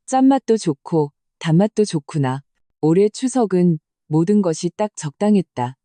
Speaker 1: 짠맛도 좋고 단맛도 좋구나. 올해 추석은 모든 것이 딱 적당했다.